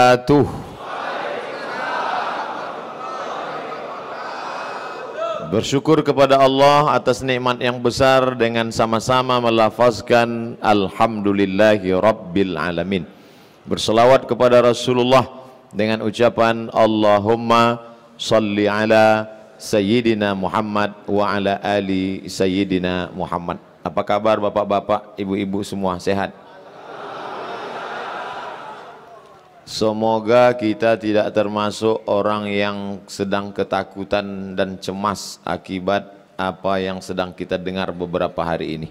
wabarakatuh. Bersyukur kepada Allah atas nikmat yang besar dengan sama-sama melafazkan Alhamdulillahi Rabbil Alamin. Berselawat kepada Rasulullah dengan ucapan Allahumma salli ala Sayyidina Muhammad wa ala ali Sayyidina Muhammad. Apa kabar bapak-bapak, ibu-ibu semua, sehat? Semoga kita tidak termasuk orang yang sedang ketakutan dan cemas akibat apa yang sedang kita dengar beberapa hari ini.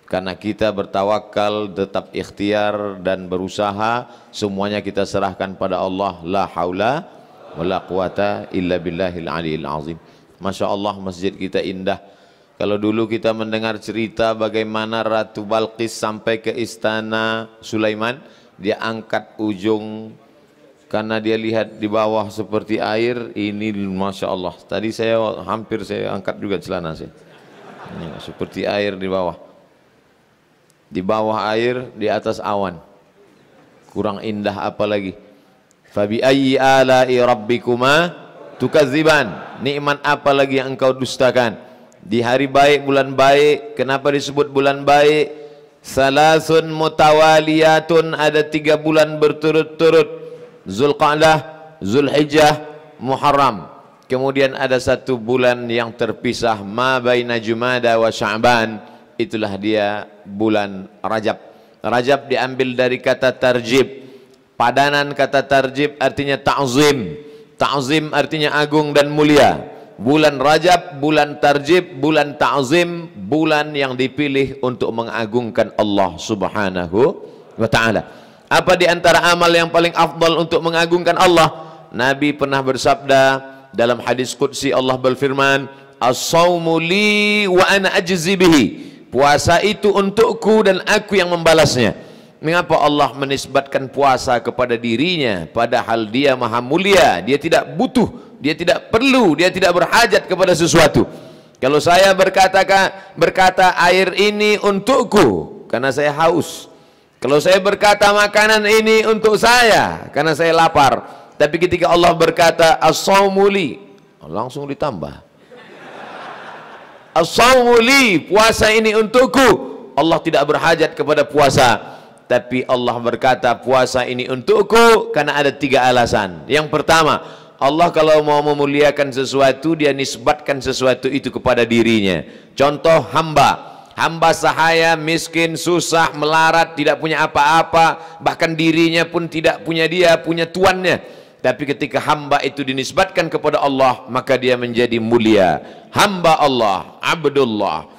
Karena kita bertawakal, tetap ikhtiar dan berusaha, semuanya kita serahkan pada Allah. La haula wa la quwata illa billahil aliyil azim. Masya Allah, masjid kita indah. Kalau dulu kita mendengar cerita bagaimana Ratu Balqis sampai ke istana Sulaiman, dia angkat ujung karena dia lihat di bawah seperti air. Ini Masya Allah, tadi hampir saya angkat juga celana saya. Ini, seperti air di bawah air, di atas awan. Kurang indah apa lagi? Fabi ayyi ala'i rabbikuma tukadziban. Nikmat apa lagi yang engkau dustakan? Di hari baik, bulan baik. Kenapa disebut bulan baik? Salasun mutawaliyatun, ada 3 bulan berturut-turut. Zulqa'dah, Zulhijjah, Muharram. Kemudian ada 1 bulan yang terpisah, ma baina Jumada wa Sya'ban. Itulah dia bulan Rajab. Rajab diambil dari kata tarjib. Padanan kata tarjib artinya ta'zim. Ta'zim artinya agung dan mulia. Bulan Rajab, bulan tarjib, bulan ta'zim, bulan yang dipilih untuk mengagungkan Allah Subhanahu wa ta'ala. Apa di antara amal yang paling afdal untuk mengagungkan Allah? Nabi pernah bersabda dalam hadis qudsi, Allah berfirman, as-sawmu li wa ana ajzi bihi. Puasa itu untukku dan aku yang membalasnya. Mengapa Allah menisbatkan puasa kepada dirinya, padahal dia maha mulia, dia tidak butuh, dia tidak perlu, dia tidak berhajat kepada sesuatu. Kalau saya berkata air ini untukku karena saya haus. Kalau saya berkata makanan ini untuk saya karena saya lapar. Tapi ketika Allah berkata as-sawmu li, langsung ditambah. As-sawmu li, puasa ini untukku. Allah tidak berhajat kepada puasa. Tapi Allah berkata puasa ini untukku karena ada 3 alasan. Yang pertama, Allah kalau mau memuliakan sesuatu, dia nisbatkan sesuatu itu kepada dirinya. Contoh hamba. Hamba sahaya, miskin, susah, melarat, tidak punya apa-apa. Bahkan dirinya pun tidak punya, dia punya tuannya. Tapi ketika hamba itu dinisbatkan kepada Allah, maka dia menjadi mulia. Hamba Allah, Abdullah.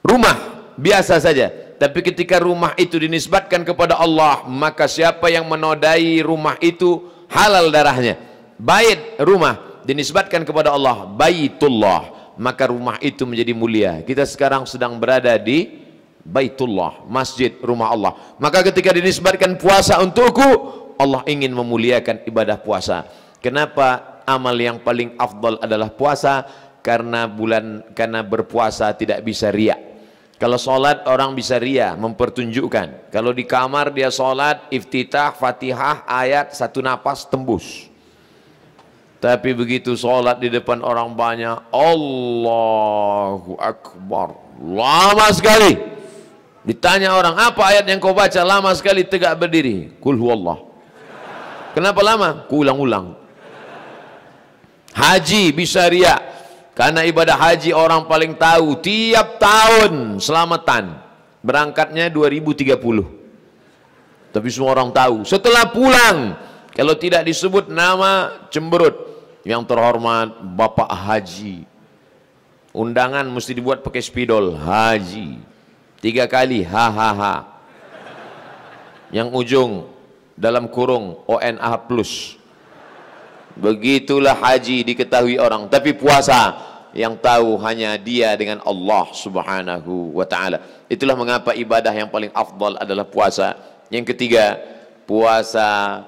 Rumah biasa saja. Tapi ketika rumah itu dinisbatkan kepada Allah, maka siapa yang menodai rumah itu halal darahnya. Bait rumah dinisbatkan kepada Allah, Baitullah, maka rumah itu menjadi mulia. Kita sekarang sedang berada di Baitullah, masjid, rumah Allah. Maka ketika dinisbatkan puasa untukku, Allah ingin memuliakan ibadah puasa. Kenapa amal yang paling afdal adalah puasa? Karena berpuasa tidak bisa riya. Kalau sholat orang bisa ria, mempertunjukkan. Kalau di kamar dia sholat, iftitah, fatihah, ayat, 1 napas tembus. Tapi begitu sholat di depan orang banyak, Allahu Akbar, lama sekali. Ditanya orang, apa ayat yang kau baca? Lama sekali, tegak berdiri. Kul huwallah. Kenapa lama? Kuulang-ulang. Haji bisa ria. Karena ibadah haji orang paling tahu, tiap tahun selamatan. Berangkatnya 2030. Tapi semua orang tahu. Setelah pulang, kalau tidak disebut nama, cemberut. Yang terhormat Bapak Haji. Undangan mesti dibuat pakai spidol, Haji. 3 kali, hahaha. Yang ujung dalam kurung ONA+. Begitulah haji diketahui orang. Tapi puasa yang tahu hanya dia dengan Allah Subhanahu wa ta'ala. Itulah mengapa ibadah yang paling afdal adalah puasa. Yang ketiga, puasa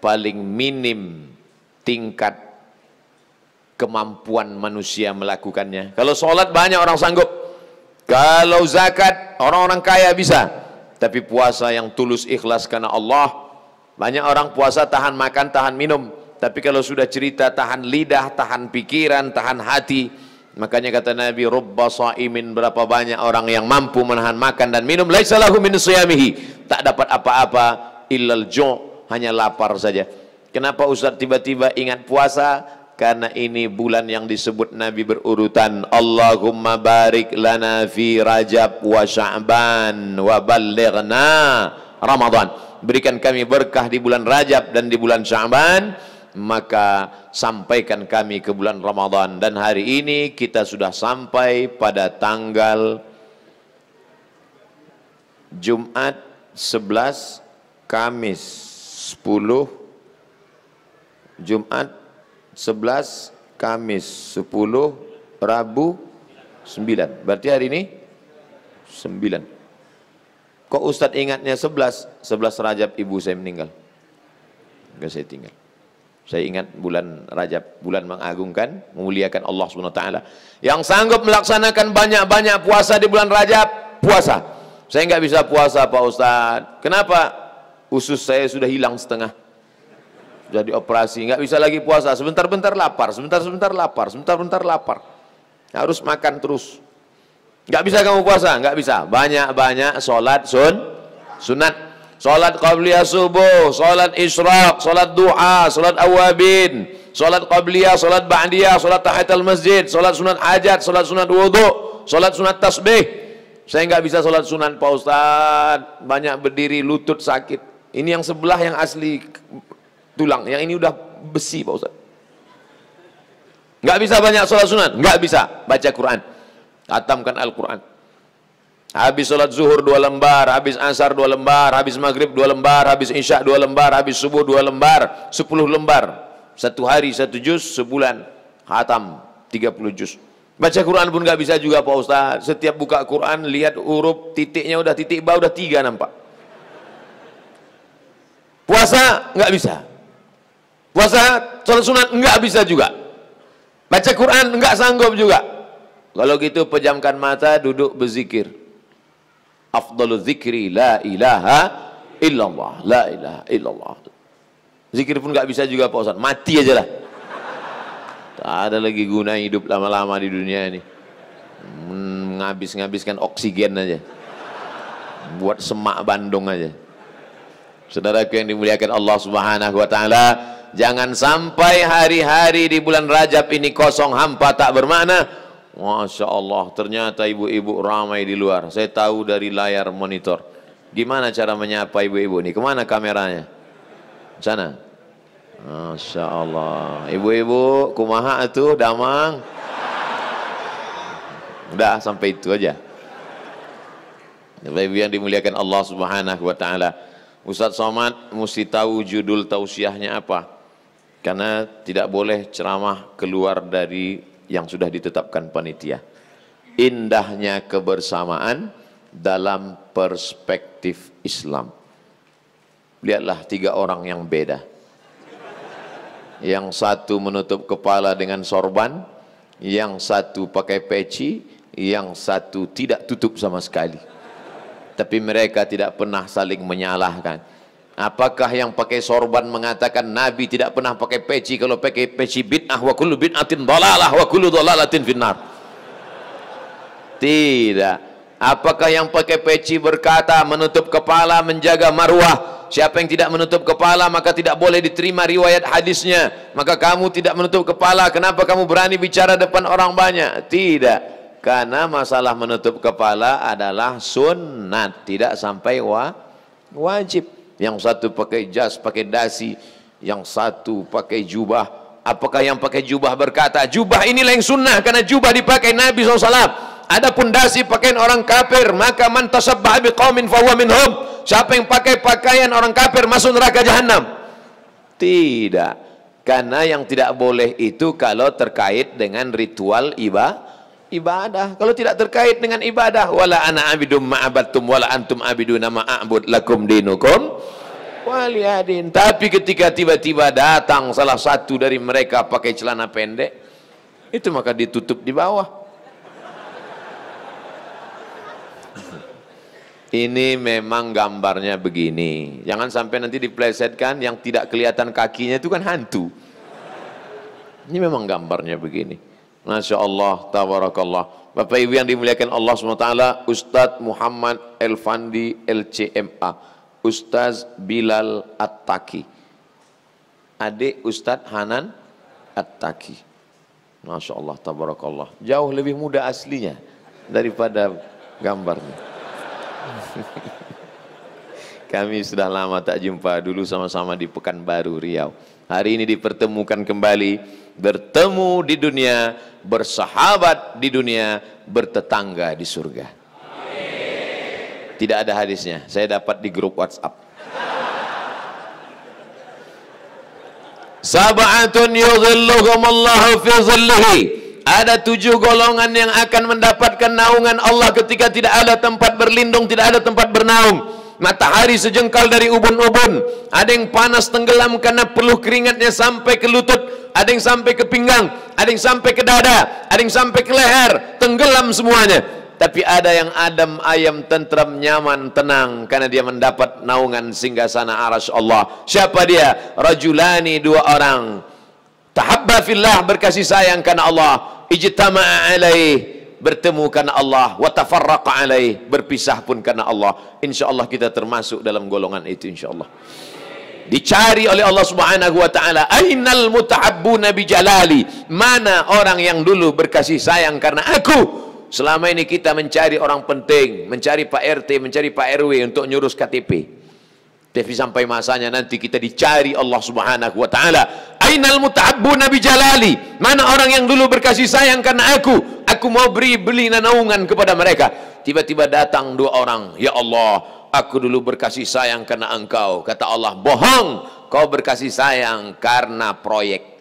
paling minim tingkat kemampuan manusia melakukannya. Kalau sholat banyak orang sanggup. Kalau zakat orang-orang kaya bisa. Tapi puasa yang tulus ikhlas karena Allah, Banyak orang puasa tahan makan, tahan minum, tapi kalau sudah cerita tahan lidah, tahan pikiran, tahan hati. Makanya kata Nabi, rubba shaimin, berapa banyak orang yang mampu menahan makan dan minum, laisa lahu min siyamihi, tak dapat apa-apa illal ju', hanya lapar saja. Kenapa Ustaz tiba-tiba ingat puasa? Karena ini bulan yang disebut Nabi berurutan. Allahumma barik lana fi Rajab wa Sya'ban wa ballighna Ramadan. Berikan kami berkah di bulan Rajab dan di bulan Sya'ban, maka sampaikan kami ke bulan Ramadan. Dan hari ini kita sudah sampai pada tanggal Jumat 11, Kamis 10, Jumat 11, Kamis 10, Rabu 9. Berarti hari ini 9. Kok Ustadz ingatnya 11? 11 Rajab ibu saya meninggal. Enggak, saya tinggal. Saya ingat bulan Rajab, bulan mengagungkan, memuliakan Allah Subhanahu wa taala. Yang sanggup melaksanakan banyak-banyak puasa di bulan Rajab, puasa. Saya enggak bisa puasa Pak Ustadz. Kenapa? Usus saya sudah hilang setengah. Sudah dioperasi, enggak bisa lagi puasa. Sebentar-bentar lapar, sebentar-bentar lapar, sebentar-bentar lapar. Harus makan terus. Enggak bisa kamu puasa, enggak bisa. Banyak-banyak sholat sunat. Sholat qabliyah subuh, sholat isyraq, sholat duha, sholat awabin, sholat qabliyah, sholat ba'diyah, sholat tahiyatul masjid, sholat sunat hajat, sholat sunat wudu, sholat sunat tasbih. Saya enggak bisa sholat sunat Pak Ustadz. Banyak berdiri, lutut sakit. Ini yang sebelah yang asli tulang, yang ini udah besi Pak Ustaz. Nggak bisa banyak sholat sunat, nggak bisa baca Quran, khatamkan Al-Quran. Habis sholat zuhur 2 lembar, habis asar 2 lembar, habis maghrib 2 lembar, habis isya 2 lembar, habis subuh 2 lembar, 10 lembar. Satu hari 1 juz, sebulan khatam 30 juz. Baca Quran pun nggak bisa juga Pak Ustaz. Setiap buka Quran lihat huruf titiknya udah titik ba udah 3 nampak. Puasa nggak bisa. Puasa, sholat sunat enggak bisa juga. Baca Quran enggak sanggup juga. Kalau gitu pejamkan mata, duduk berzikir. Afdalu zikri la ilaha illallah, la ilaha illallah. Zikir pun enggak bisa juga Pak Ustaz. Mati aja lah. Tak ada lagi guna hidup lama-lama di dunia ini. Ngabis-ngabiskan oksigen aja. Buat semak Bandung aja. Saudaraku yang dimuliakan Allah Subhanahu wa taala, jangan sampai hari-hari di bulan Rajab ini kosong, hampa, tak bermakna. Masya Allah, ternyata ibu-ibu ramai di luar. Saya tahu dari layar monitor. Gimana cara menyapa ibu-ibu ini? Kemana kameranya? Sana. Masya Allah. Ibu-ibu, kumaha atuh, damang. Udah, sampai itu aja. Ibu yang dimuliakan Allah Subhanahu wa taala. Ustaz Somad mesti tahu judul tausiahnya apa. Karena tidak boleh ceramah keluar dari yang sudah ditetapkan panitia. Indahnya kebersamaan dalam perspektif Islam. Lihatlah 3 orang yang beda. Yang satu menutup kepala dengan sorban, yang satu pakai peci, yang satu tidak tutup sama sekali. Tapi mereka tidak pernah saling menyalahkan. Apakah yang pakai sorban mengatakan Nabi tidak pernah pakai peci? Kalau pakai peci bid'ah, wa kullu bid'atin dhalalah wa kullu dhalalatin finnar. Tidak. Apakah yang pakai peci berkata menutup kepala menjaga marwah? Siapa yang tidak menutup kepala maka tidak boleh diterima riwayat hadisnya. Maka kamu tidak menutup kepala, kenapa kamu berani bicara depan orang banyak? Tidak. Karena masalah menutup kepala adalah sunnat, tidak sampai wajib. Yang satu pakai jas, pakai dasi, yang satu pakai jubah. Apakah yang pakai jubah berkata, jubah inilah yang sunnah karena jubah dipakai Nabi SAW. Adapun dasi pakaian orang kafir, maka man tasabbaha biqaumin fahuwa minhum. Siapa yang pakai pakaian orang kafir masuk neraka jahanam? Tidak. Karena yang tidak boleh itu kalau terkait dengan ritual ibadah. Kalau tidak terkait dengan ibadah, wala ana abidum ma'abattum wala antum abiduna ma'abud lakum dinukum waliyadin. Tapi ketika tiba-tiba datang salah satu dari mereka pakai celana pendek, itu maka ditutup di bawah. Ini memang gambarnya begini. Jangan sampai nanti diplesetkan yang tidak kelihatan kakinya itu kan hantu. Ini memang gambarnya begini. Masya Allah, tabarakallah. Bapak Ibu yang dimuliakan Allah SWT, Ustadz Muhammad Elfandi LCMA, Ustadz Bilal At-Taki, adik Ustadz Hanan At-Taki. Masya Allah, tabarakallah. Jauh lebih muda aslinya daripada gambarnya. Kami sudah lama tak jumpa, dulu sama-sama di Pekanbaru, Riau. Hari ini dipertemukan kembali, bertemu di dunia, bersahabat di dunia, bertetangga di surga. Tidak ada hadisnya, saya dapat di grup WhatsApp. Sab'atun yudhilluhumullahu fi dhillihi. Ada 7 golongan yang akan mendapatkan naungan Allah ketika tidak ada tempat berlindung, tidak ada tempat bernaung. Matahari sejengkal dari ubun-ubun. Ada yang panas tenggelam karena peluh keringatnya sampai ke lutut. Ada yang sampai ke pinggang, ada yang sampai ke dada, ada yang sampai ke leher, tenggelam semuanya. Tapi ada yang adem ayam, tentram, nyaman, tenang karena dia mendapat naungan singgasana arasy Allah. Siapa dia? Rajulani, 2 orang. Tahabba fillah, berkasih sayang karena Allah, ijtama'a alaih, bertemu karena Allah, wa tafarraqa alaih, berpisah pun karena Allah. Insyaallah kita termasuk dalam golongan itu insyaallah. Dicari oleh Allah Subhanahu wa taala, ainal mutahabbuna bi jalali, mana orang yang dulu berkasih sayang karena aku. Selama ini kita mencari orang penting, mencari Pak RT, mencari Pak RW untuk nyurus KTP. Tapi sampai masanya nanti kita dicari Allah Subhanahu wa taala. Ainal mutahabbuna bi jalali? Mana orang yang dulu berkasih sayang karena aku mau beli naungan kepada mereka. Tiba-tiba datang 2 orang. Ya Allah, aku dulu berkasih sayang karena engkau. Kata Allah, bohong, kau berkasih sayang karena proyek.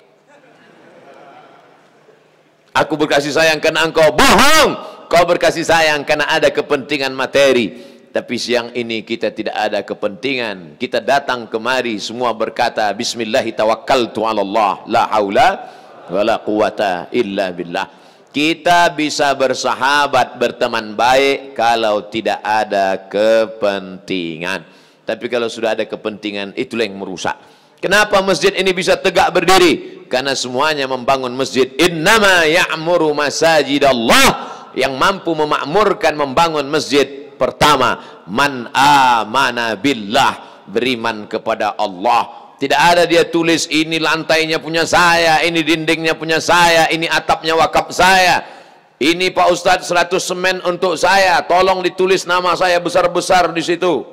Aku berkasih sayang karena engkau. Bohong, kau berkasih sayang karena ada kepentingan materi. Tapi siang ini kita tidak ada kepentingan. Kita datang kemari semua berkata, Bismillahi tawakkaltu ala Allah, la haula wa la quwata illa billah. Kita bisa bersahabat, berteman baik kalau tidak ada kepentingan. Tapi kalau sudah ada kepentingan, itulah yang merusak. Kenapa masjid ini bisa tegak berdiri? Karena semuanya membangun masjid. Innama ya'muru masajidallah. Yang mampu memakmurkan membangun masjid, pertama, man amana billah, beriman kepada Allah. Tidak ada dia tulis ini lantainya punya saya, ini dindingnya punya saya, ini atapnya wakaf saya, ini Pak Ustadz 100 semen untuk saya, tolong ditulis nama saya besar-besar di situ.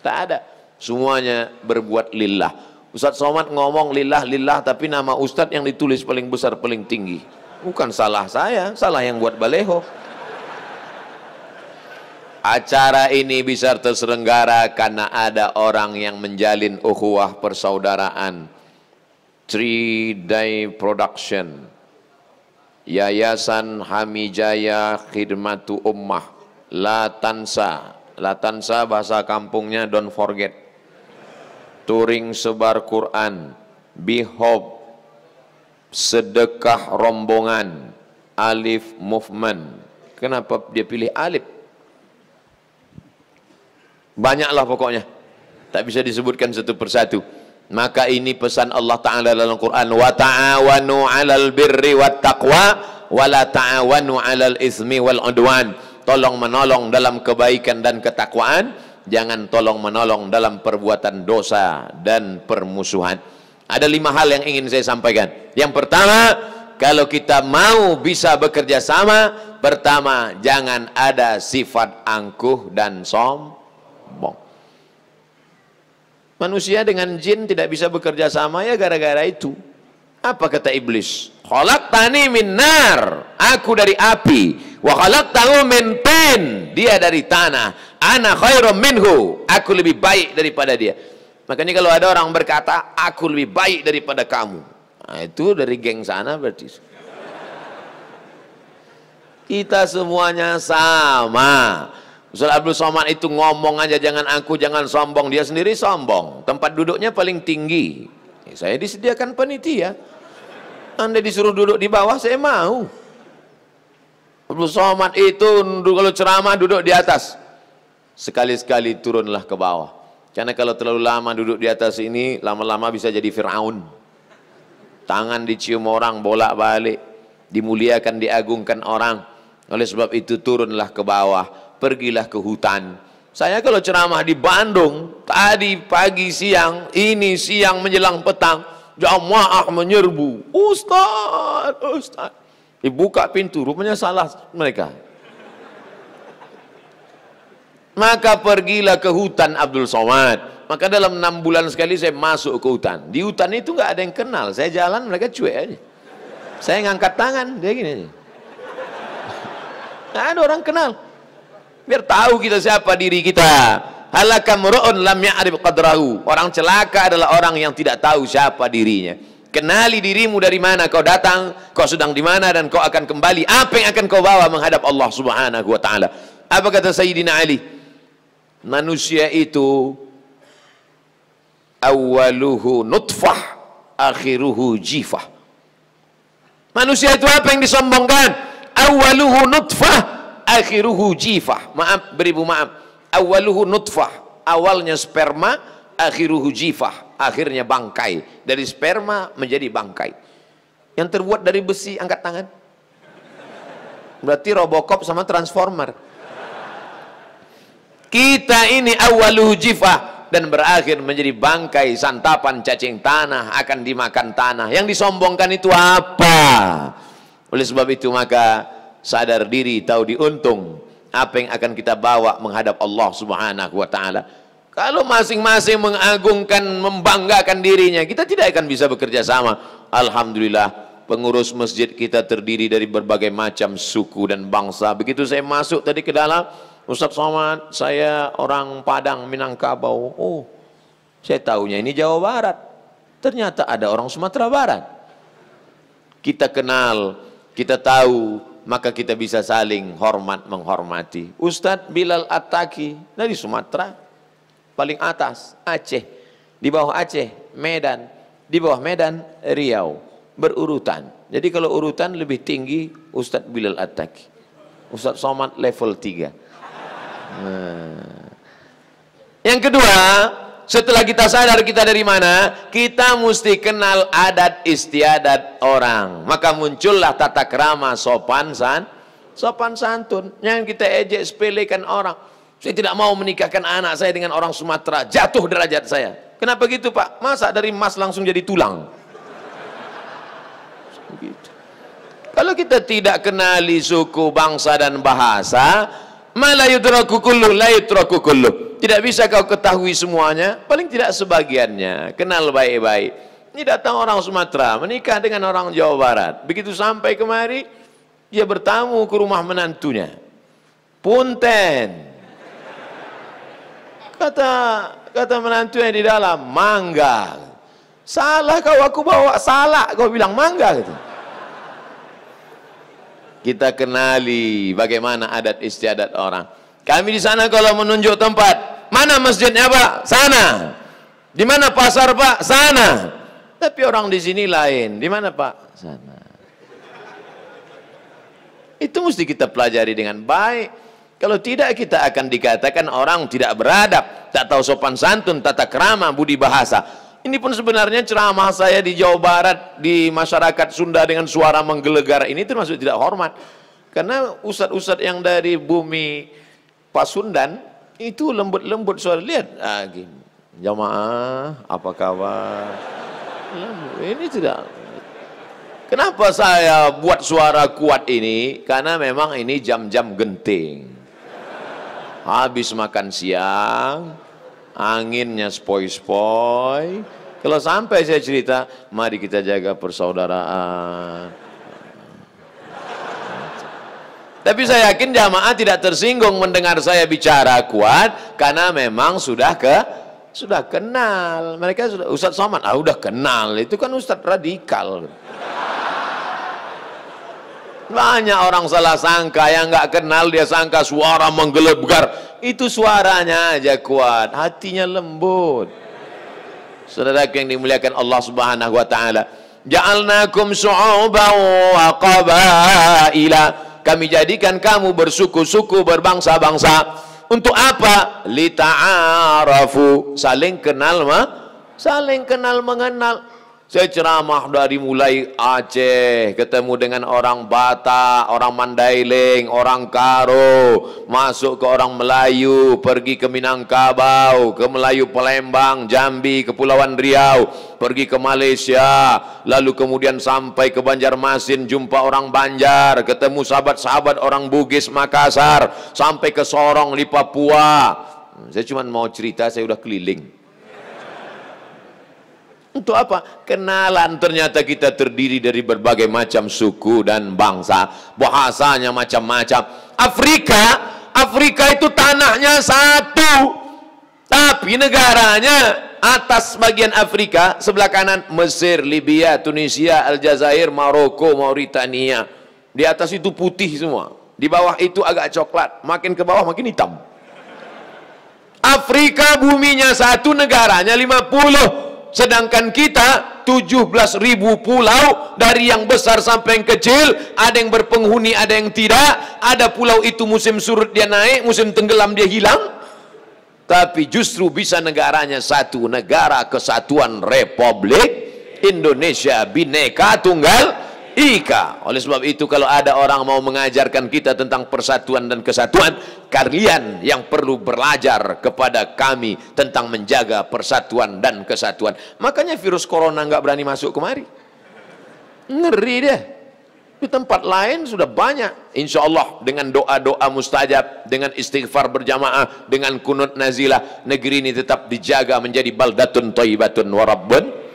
Tak ada. Semuanya berbuat lillah. Ustadz Somad ngomong lillah, tapi nama Ustadz yang ditulis paling besar, paling tinggi. Bukan salah saya, salah yang buat baleho. Acara ini bisa terselenggara karena ada orang yang menjalin ukhuwah persaudaraan. 3-Day Production, Yayasan Hamijaya Khidmatu Ummah, La Tansa bahasa kampungnya don't forget, Touring Sebar Quran, Be Hope, Sedekah Rombongan, Alif Movement. Kenapa dia pilih alif? Banyaklah pokoknya, tak bisa disebutkan satu persatu. Maka ini pesan Allah Ta'ala dalam Quran, wa ta'awanu 'alal birri wat taqwa wa la ta'awanu 'alal ismi wal udwan. Tolong menolong dalam kebaikan dan ketakwaan, jangan tolong menolong dalam perbuatan dosa dan permusuhan. Ada 5 hal yang ingin saya sampaikan. Yang pertama, kalau kita mau bisa bekerja sama, pertama, jangan ada sifat angkuh dan sombong. Manusia dengan jin tidak bisa bekerja sama ya gara-gara itu. Apa kata iblis? Khalaqtani min nar, aku dari api, wa khalaqtahu min tin, dia dari tanah. Ana khairum minhu, aku lebih baik daripada dia. Makanya kalau ada orang berkata aku lebih baik daripada kamu, nah, itu dari geng sana berarti. Kita semuanya sama. Ustaz Abdul Somad itu ngomong aja jangan aku, jangan sombong. Dia sendiri sombong. Tempat duduknya paling tinggi. Saya disediakan panitia. Anda disuruh duduk di bawah, saya mau. Abdul Somad itu kalau ceramah duduk di atas. sekali-sekali turunlah ke bawah. Karena kalau terlalu lama duduk di atas ini, lama-lama bisa jadi Fir'aun. Tangan dicium orang bolak-balik, dimuliakan, diagungkan orang. Oleh sebab itu turunlah ke bawah, pergilah ke hutan. Saya kalau ceramah di Bandung, tadi pagi siang, ini siang menjelang petang, jamaah menyerbu. Ustaz, Ustaz. Dibuka pintu, rupanya salah mereka. Maka pergilah ke hutan Abdul Somad. Maka dalam 6 bulan sekali saya masuk ke hutan. Di hutan itu nggak ada yang kenal. Saya jalan, mereka cuek aja. Saya ngangkat tangan, dia gini aja. Nggak ada orang kenal. Biar tahu kita siapa diri kita. Halaka mur'un lam ya'rif qadrahu. Orang celaka adalah orang yang tidak tahu siapa dirinya. Kenali dirimu dari mana kau datang, kau sedang di mana, dan kau akan kembali. Apa yang akan kau bawa menghadap Allah Subhanahu wa taala? Apa kata Sayyidina Ali? Manusia itu awaluhu nutfah, akhiruhu jifah. Manusia itu apa yang disombongkan? Awaluhu nutfah, akhiruhu jifah. Maaf, beribu maaf. Awaluhu nutfah, awalnya sperma, akhiruhu jifah, akhirnya bangkai. Dari sperma menjadi bangkai. Yang terbuat dari besi, angkat tangan. Berarti Robocop sama Transformer. Kita ini awaluhu jifah, dan berakhir menjadi bangkai, santapan cacing tanah, akan dimakan tanah. Yang disombongkan itu apa? Oleh sebab itu maka sadar diri, tahu diuntung apa yang akan kita bawa menghadap Allah Subhanahu wa taala. Kalau masing-masing mengagungkan, membanggakan dirinya, kita tidak akan bisa bekerja sama. Alhamdulillah, pengurus masjid kita terdiri dari berbagai macam suku dan bangsa. Begitu saya masuk tadi ke dalam, Ustaz Somad, saya orang Padang, Minangkabau. Oh, saya tahunya ini Jawa Barat. Ternyata ada orang Sumatera Barat. Kita kenal, kita tahu, maka kita bisa saling hormat menghormati. Ustadz Bilal Attaqi dari Sumatera, paling atas Aceh, di bawah Aceh Medan, di bawah Medan Riau, berurutan. Jadi kalau urutan lebih tinggi Ustadz Bilal Attaqi, Ustadz Somad level 3. Yang kedua, setelah kita sadar kita dari mana, kita mesti kenal adat istiadat orang. Maka muncullah tata krama sopan santun. Jangan kita ejek sepelekan orang. Saya tidak mau menikahkan anak saya dengan orang Sumatera, jatuh derajat saya. Kenapa gitu Pak? Masa dari emas langsung jadi tulang? Begitu. Kalau kita tidak kenali suku, bangsa dan bahasa, la yudraku kulluh, la yudraku kulluh. Tidak bisa kau ketahui semuanya, paling tidak sebagiannya. Kenal baik-baik. Ini datang orang Sumatera menikah dengan orang Jawa Barat. Begitu sampai kemari, dia bertamu ke rumah menantunya. Punten. Kata menantunya di dalam, mangga. Salah kau, aku bawa salak, kau bilang mangga gitu. Kita kenali bagaimana adat istiadat orang. Kami di sana kalau menunjuk tempat, mana masjidnya Pak? Sana. Di mana pasar Pak? Sana. Tapi orang di sini lain. Di mana Pak? Sana. Itu mesti kita pelajari dengan baik. Kalau tidak, kita akan dikatakan orang tidak beradab, tak tahu sopan santun, tata krama, budi bahasa. Ini pun sebenarnya ceramah saya di Jawa Barat, di masyarakat Sunda dengan suara menggelegar ini termasuk tidak hormat. Karena ustadz-ustadz yang dari bumi Pasundan itu lembut-lembut suara. Lihat, gini. Jamaah, apa kabar? Ini tidak. Kenapa saya buat suara kuat ini? Karena memang ini jam-jam genting. Habis makan siang, anginnya spoi-spoi. Kalau sampai saya cerita, mari kita jaga persaudaraan. Tapi saya yakin jamaah tidak tersinggung mendengar saya bicara kuat, karena memang sudah kenal. Mereka sudah, Ustadz Somad, udah kenal. Itu kan Ustadz radikal. Banyak orang salah sangka, yang nggak kenal dia sangka suara menggelegar. Itu suaranya aja kuat, hatinya lembut. Saudaraku yang dimuliakan Allah Subhanahu wa taala, ja'alnakum syu'uban wa qabaila. Kami jadikan kamu bersuku-suku, berbangsa-bangsa. Untuk apa? Lita'arafu, saling kenal saling kenal mengenal. Saya ceramah dari mulai Aceh, ketemu dengan orang Batak, orang Mandailing, orang Karo, masuk ke orang Melayu, pergi ke Minangkabau, ke Melayu Palembang, Jambi, Kepulauan Riau, pergi ke Malaysia, lalu kemudian sampai ke Banjarmasin, jumpa orang Banjar, ketemu sahabat-sahabat orang Bugis Makassar, sampai ke Sorong di Papua. Saya cuma mau cerita, saya udah keliling. Untuk apa? Kenalan. Ternyata kita terdiri dari berbagai macam suku dan bangsa, bahasanya macam-macam. Afrika itu tanahnya satu, tapi negaranya atas bagian Afrika, sebelah kanan Mesir, Libya, Tunisia, Aljazair, Maroko, Mauritania. Di atas itu putih semua, di bawah itu agak coklat, makin ke bawah makin hitam. Afrika buminya satu, negaranya 50. Sedangkan kita 17.000 pulau, dari yang besar sampai yang kecil, ada yang berpenghuni, ada yang tidak. Ada pulau itu musim surut dia naik, musim tenggelam dia hilang. Tapi justru bisa negaranya satu, negara kesatuan Republik Indonesia Bhinneka Tunggal Ika. Oleh sebab itu, kalau ada orang mau mengajarkan kita tentang persatuan dan kesatuan, kalian yang perlu belajar kepada kami tentang menjaga persatuan dan kesatuan. Makanya virus corona nggak berani masuk kemari. Ngeri deh. Di tempat lain sudah banyak. Insya Allah dengan doa-doa mustajab, dengan istighfar berjamaah, dengan kunut nazilah, negeri ini tetap dijaga menjadi baldatun thayyibatun warabbun.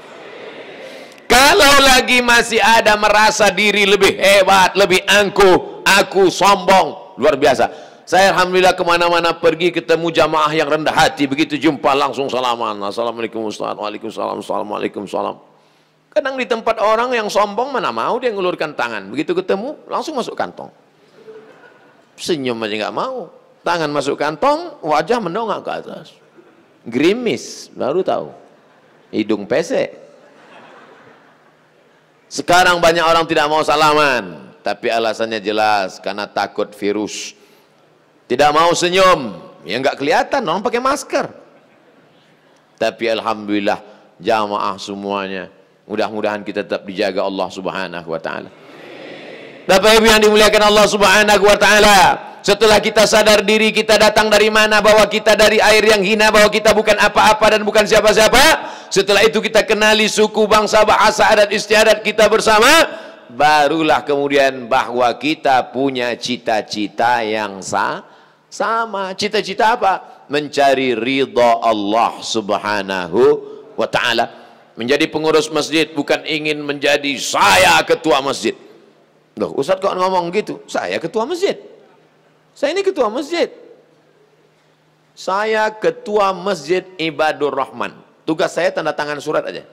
Kalau lagi masih ada merasa diri lebih hebat, lebih angkuh, aku sombong, luar biasa. Saya alhamdulillah kemana-mana pergi ketemu jamaah yang rendah hati, begitu jumpa langsung salaman. Assalamualaikum Ustaz, waalaikumsalam, assalamualaikum salam. Kadang di tempat orang yang sombong mana mau dia ngulurkan tangan, begitu ketemu langsung masuk kantong. Senyum aja nggak mau, tangan masuk kantong, wajah mendongak ke atas. Gerimis, baru tahu, hidung pesek. Sekarang banyak orang tidak mau salaman, tapi alasannya jelas, karena takut virus. Tidak mau senyum, ya nggak kelihatan, orang pakai masker. Tapi alhamdulillah jamaah semuanya, mudah-mudahan kita tetap dijaga Allah Subhanahu wa taala. Bapak Ibu yang dimuliakan Allah Subhanahu wa taala, setelah kita sadar diri kita datang dari mana, bahwa kita dari air yang hina, bahwa kita bukan apa-apa dan bukan siapa-siapa. Setelah itu kita kenali suku, bangsa, bahasa, adat istiadat kita bersama. Barulah kemudian bahwa kita punya cita-cita yang sama. Cita-cita apa? Mencari ridha Allah Subhanahu wa ta'ala. Menjadi pengurus masjid bukan ingin menjadi saya ketua masjid. Loh, Ustaz kok ngomong gitu? Saya ketua masjid. Saya ini ketua masjid. Saya ketua masjid Ibadur Rahman. Tugas saya tanda tangan surat aja.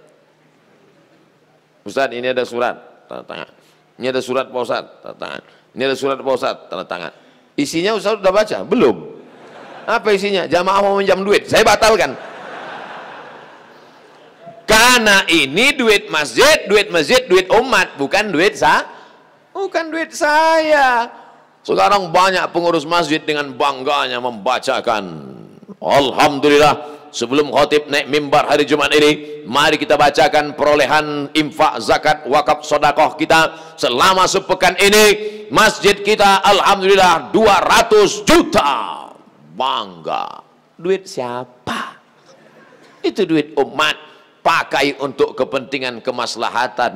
Ustaz, ini ada surat, tanda tangan. Ini ada surat Pak Ustaz, tanda tangan. Ini ada surat Pak Ustaz, tanda tangan. Isinya Ustaz sudah baca? Belum. Apa isinya? Jamaah mau minjam duit, saya batalkan. Karena ini duit masjid, duit umat, bukan duit saya. Sekarang banyak pengurus masjid dengan bangganya membacakan, alhamdulillah. Sebelum khatib naik mimbar hari Jumat ini, mari kita bacakan perolehan infak, zakat, wakaf, sedekah kita selama sepekan ini. Masjid kita alhamdulillah 200 juta. Bangga. Duit siapa? Itu duit umat, pakai untuk kepentingan kemaslahatan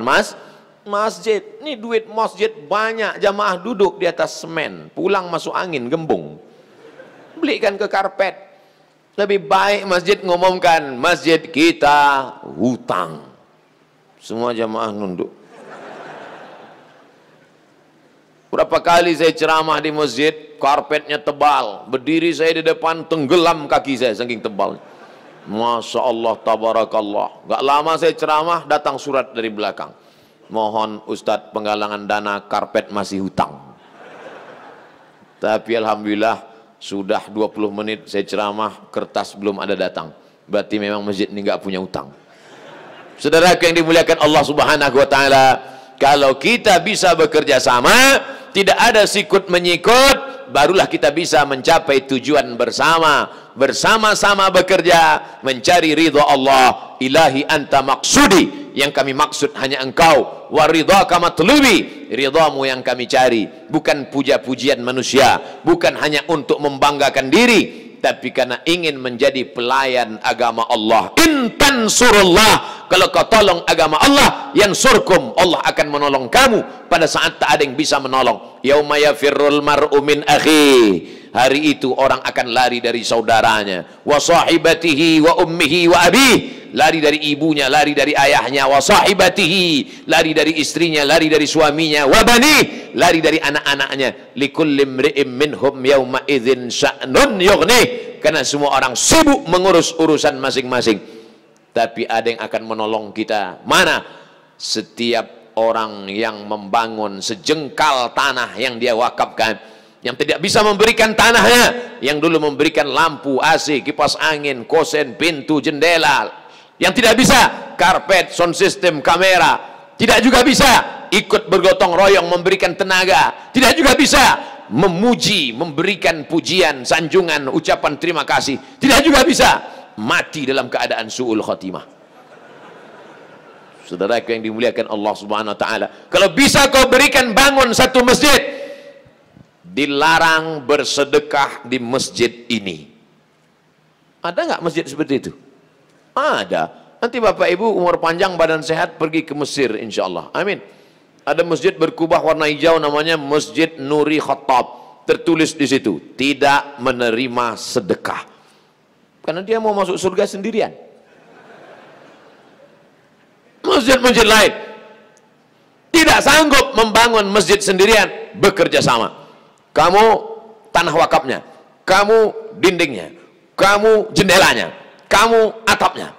masjid. Ini duit masjid banyak, jamaah duduk di atas semen, pulang masuk angin, gembung. Belikan ke karpet. Lebih baik masjid ngumumkan, masjid kita hutang. Semua jamaah nunduk. Berapa kali saya ceramah di masjid, karpetnya tebal, berdiri saya di depan, tenggelam kaki saya saking tebal. Masya Allah, tabarakallah. Gak lama saya ceramah, datang surat dari belakang. Mohon Ustadz penggalangan dana, karpet masih hutang. Tapi alhamdulillah, sudah 20 menit saya ceramah, kertas belum ada datang. Berarti memang masjid ini nggak punya utang. Saudara yang dimuliakan Allah Subhanahu wa taala, kalau kita bisa bekerja sama, tidak ada sikut menyikut, barulah kita bisa mencapai tujuan bersama. Bersama-sama bekerja mencari ridha Allah. Ilahi anta maksudi, yang kami maksud hanya engkau. Wa ridhaka matlubi, ridhamu yang kami cari, bukan puja-pujian manusia, bukan hanya untuk membanggakan diri, tapi karena ingin menjadi pelayan agama Allah. In tansurullah, kalau kau tolong agama Allah, yansurkum, Allah akan menolong kamu pada saat tak ada yang bisa menolong. Yauma yafirrul mar'u min akhi, hari itu orang akan lari dari saudaranya. Wa sahibatihi wa ummihi wa abih, lari dari ibunya, lari dari ayahnya. Wa sahibatihi, lari dari istrinya, lari dari suaminya. Wa bani, lari dari anak-anaknya. Likulli imri'im minhum yawma idzin sya'nun yughnih, karena semua orang sibuk mengurus urusan masing-masing. Tapi ada yang akan menolong kita. Mana? Setiap orang yang membangun sejengkal tanah yang dia wakafkan, yang tidak bisa memberikan tanahnya, yang dulu memberikan lampu, AC, kipas angin, kosen, pintu, jendela, yang tidak bisa karpet, sound system, kamera, tidak juga bisa ikut bergotong royong memberikan tenaga, tidak juga bisa memuji, memberikan pujian, sanjungan, ucapan terima kasih, tidak juga bisa, mati dalam keadaan su'ul khotimah. Saudaraku yang dimuliakan Allah Subhanahu wa taala, kalau bisa kau berikan bangun satu masjid, dilarang bersedekah di masjid ini. Ada nggak masjid seperti itu? Ada. Nanti Bapak Ibu umur panjang badan sehat pergi ke Mesir insyaallah. Amin. Ada masjid berkubah warna hijau namanya Masjid Nuri Khattab. Tertulis di situ, tidak menerima sedekah. Karena dia mau masuk surga sendirian. Masjid-masjid lain tidak sanggup membangun masjid sendirian, bekerja sama. Kamu tanah wakafnya, kamu dindingnya, kamu jendelanya, kamu atapnya.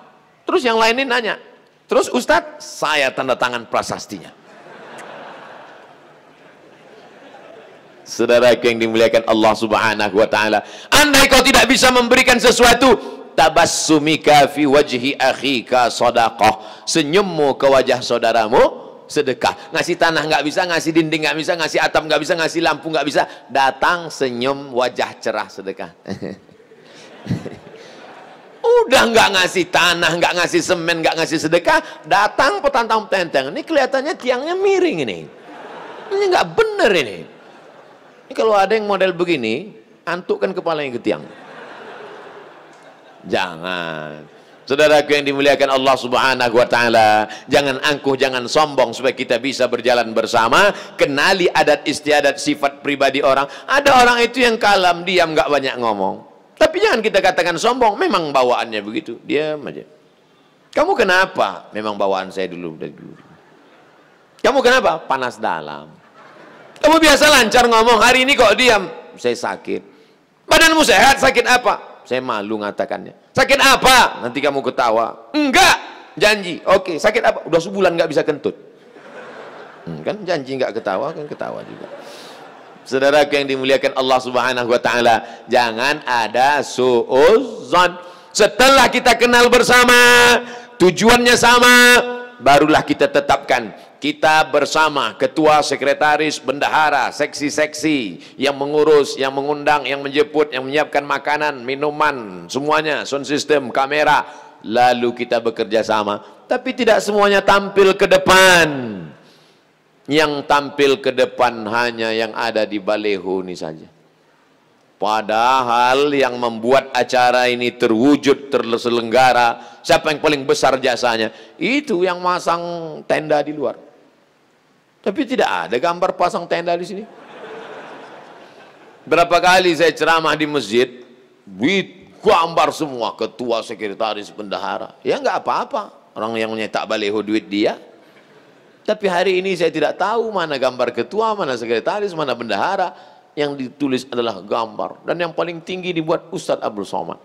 Terus yang lain ini nanya, terus Ustadz, saya tanda tangan prasastinya. Saudaraku yang dimuliakan Allah Subhanahu wa taala, andai kau tidak bisa memberikan sesuatu, tabassumika fi wajhi akhika sadaqah, senyummu ke wajah saudaramu sedekah. Ngasih tanah nggak bisa, ngasih dinding nggak bisa, ngasih atap nggak bisa, ngasih lampu nggak bisa, datang senyum wajah cerah sedekah. Udah nggak ngasih tanah, nggak ngasih semen, nggak ngasih sedekah, datang petantang tenteng. Ini kelihatannya tiangnya miring ini. Ini nggak bener ini. Ini kalau ada yang model begini, antukkan kepalanya ke tiang. Jangan. Saudaraku yang dimuliakan Allah Subhanahu wa taala, jangan angkuh, jangan sombong, supaya kita bisa berjalan bersama. Kenali adat istiadat sifat pribadi orang. Ada orang itu yang kalem, diam, nggak banyak ngomong. Tapi jangan kita katakan sombong, memang bawaannya begitu, diam aja. Kamu kenapa? Memang bawaan saya dulu dari dulu. Kamu kenapa? Panas dalam. Kamu biasa lancar ngomong, hari ini kok diam? Saya sakit. Badanmu sehat, sakit apa? Saya malu ngatakannya. Sakit apa? Nanti kamu ketawa. Enggak, janji. Oke, sakit apa? Udah sebulan nggak bisa kentut. Kan janji nggak ketawa, kan ketawa juga. Saudara yang dimuliakan Allah Subhanahu wa taala, jangan ada suudzon. Setelah kita kenal bersama, tujuannya sama, barulah kita tetapkan. Kita bersama, ketua, sekretaris, bendahara, seksi-seksi, yang mengurus, yang mengundang, yang menjemput, yang menyiapkan makanan, minuman, semuanya, sound system, kamera. Lalu kita bekerja sama. Tapi tidak semuanya tampil ke depan. Yang tampil ke depan hanya yang ada di baleho ini saja. Padahal yang membuat acara ini terwujud, terselenggara, siapa yang paling besar jasanya? Itu yang masang tenda di luar. Tapi tidak ada gambar pasang tenda di sini. Berapa kali saya ceramah di masjid, gambar semua, ketua, sekretaris, bendahara. Ya nggak apa-apa, orang yang nyetak baleho duit dia. Tapi hari ini saya tidak tahu mana gambar ketua, mana sekretaris, mana bendahara. Yang ditulis adalah gambar. Dan yang paling tinggi dibuat Ustadz Abdul Somad.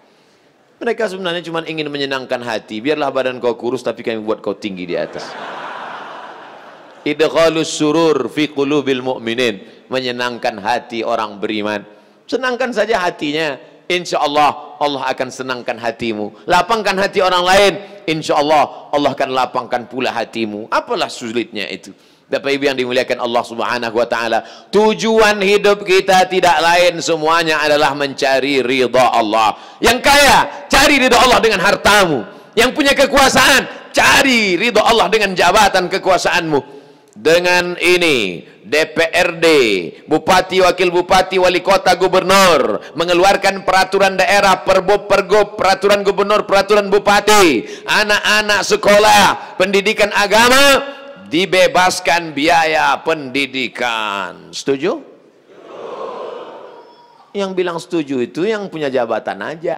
Mereka sebenarnya cuma ingin menyenangkan hati. Biarlah badan kau kurus, tapi kami buat kau tinggi di atas. Idghalus surur fi qulubil mu'minin, menyenangkan hati orang beriman. Senangkan saja hatinya, insya Allah Allah akan senangkan hatimu. Lapangkan hati orang lain, insya Allah Allah akan lapangkan pula hatimu. Apalah sulitnya itu? Bapak Ibu yang dimuliakan Allah Subhanahu wa taala, tujuan hidup kita tidak lain semuanya adalah mencari ridha Allah. Yang kaya, cari ridha Allah dengan hartamu. Yang punya kekuasaan, cari ridha Allah dengan jabatan kekuasaanmu. Dengan ini DPRD, bupati, wakil bupati, wali kota, gubernur mengeluarkan peraturan daerah, pergub, peraturan gubernur, peraturan bupati, anak-anak sekolah pendidikan agama dibebaskan biaya pendidikan. Setuju? Yang bilang setuju itu yang punya jabatan aja.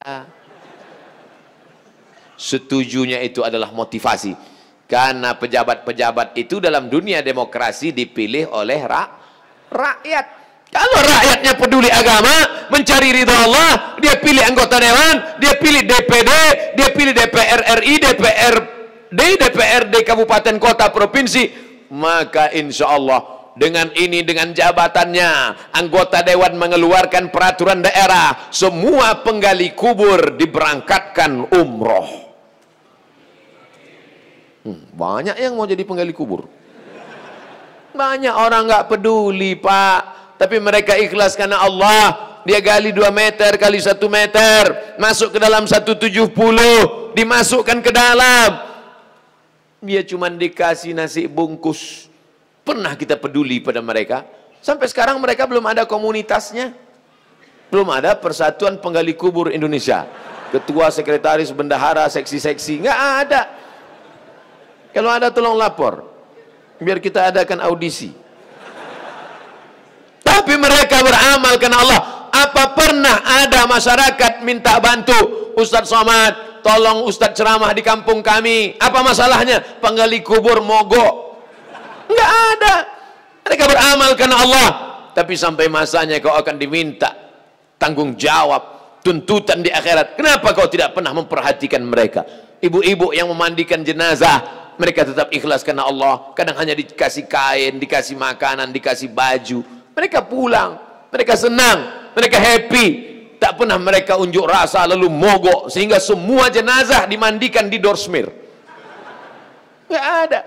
Setujunya itu adalah motivasi. Karena pejabat-pejabat itu dalam dunia demokrasi dipilih oleh rakyat. Kalau rakyatnya peduli agama, mencari ridha Allah, dia pilih anggota dewan, dia pilih DPD, dia pilih DPR RI, DPRD kabupaten kota provinsi, maka insya Allah dengan ini, dengan jabatannya, anggota dewan mengeluarkan peraturan daerah, semua penggali kubur diberangkatkan umroh. Banyak yang mau jadi penggali kubur. Banyak orang nggak peduli, Pak, tapi mereka ikhlas karena Allah. Dia gali 2 meter kali 1 meter, masuk ke dalam 170, dimasukkan ke dalam. Dia cuma dikasih nasi bungkus. Pernah kita peduli pada mereka? Sampai sekarang mereka belum ada komunitasnya. Belum ada Persatuan Penggali Kubur Indonesia. Ketua, sekretaris, bendahara, seksi-seksi. Nggak ada. Kalau ada tolong lapor. Biar kita adakan audisi. Tapi mereka beramal karena Allah. Apa pernah ada masyarakat minta bantu, Ustadz Somad, tolong Ustadz ceramah di kampung kami, apa masalahnya? Penggali kubur mogok. Enggak ada. Mereka beramal karena Allah. Tapi sampai masanya kau akan diminta tanggung jawab, tuntutan di akhirat. Kenapa kau tidak pernah memperhatikan mereka? Ibu-ibu yang memandikan jenazah, mereka tetap ikhlas karena Allah. Kadang hanya dikasih kain, dikasih makanan, dikasih baju. Mereka pulang, mereka senang, mereka happy. Tak pernah mereka unjuk rasa lalu mogok sehingga semua jenazah dimandikan di dorsmir. Nggak ada.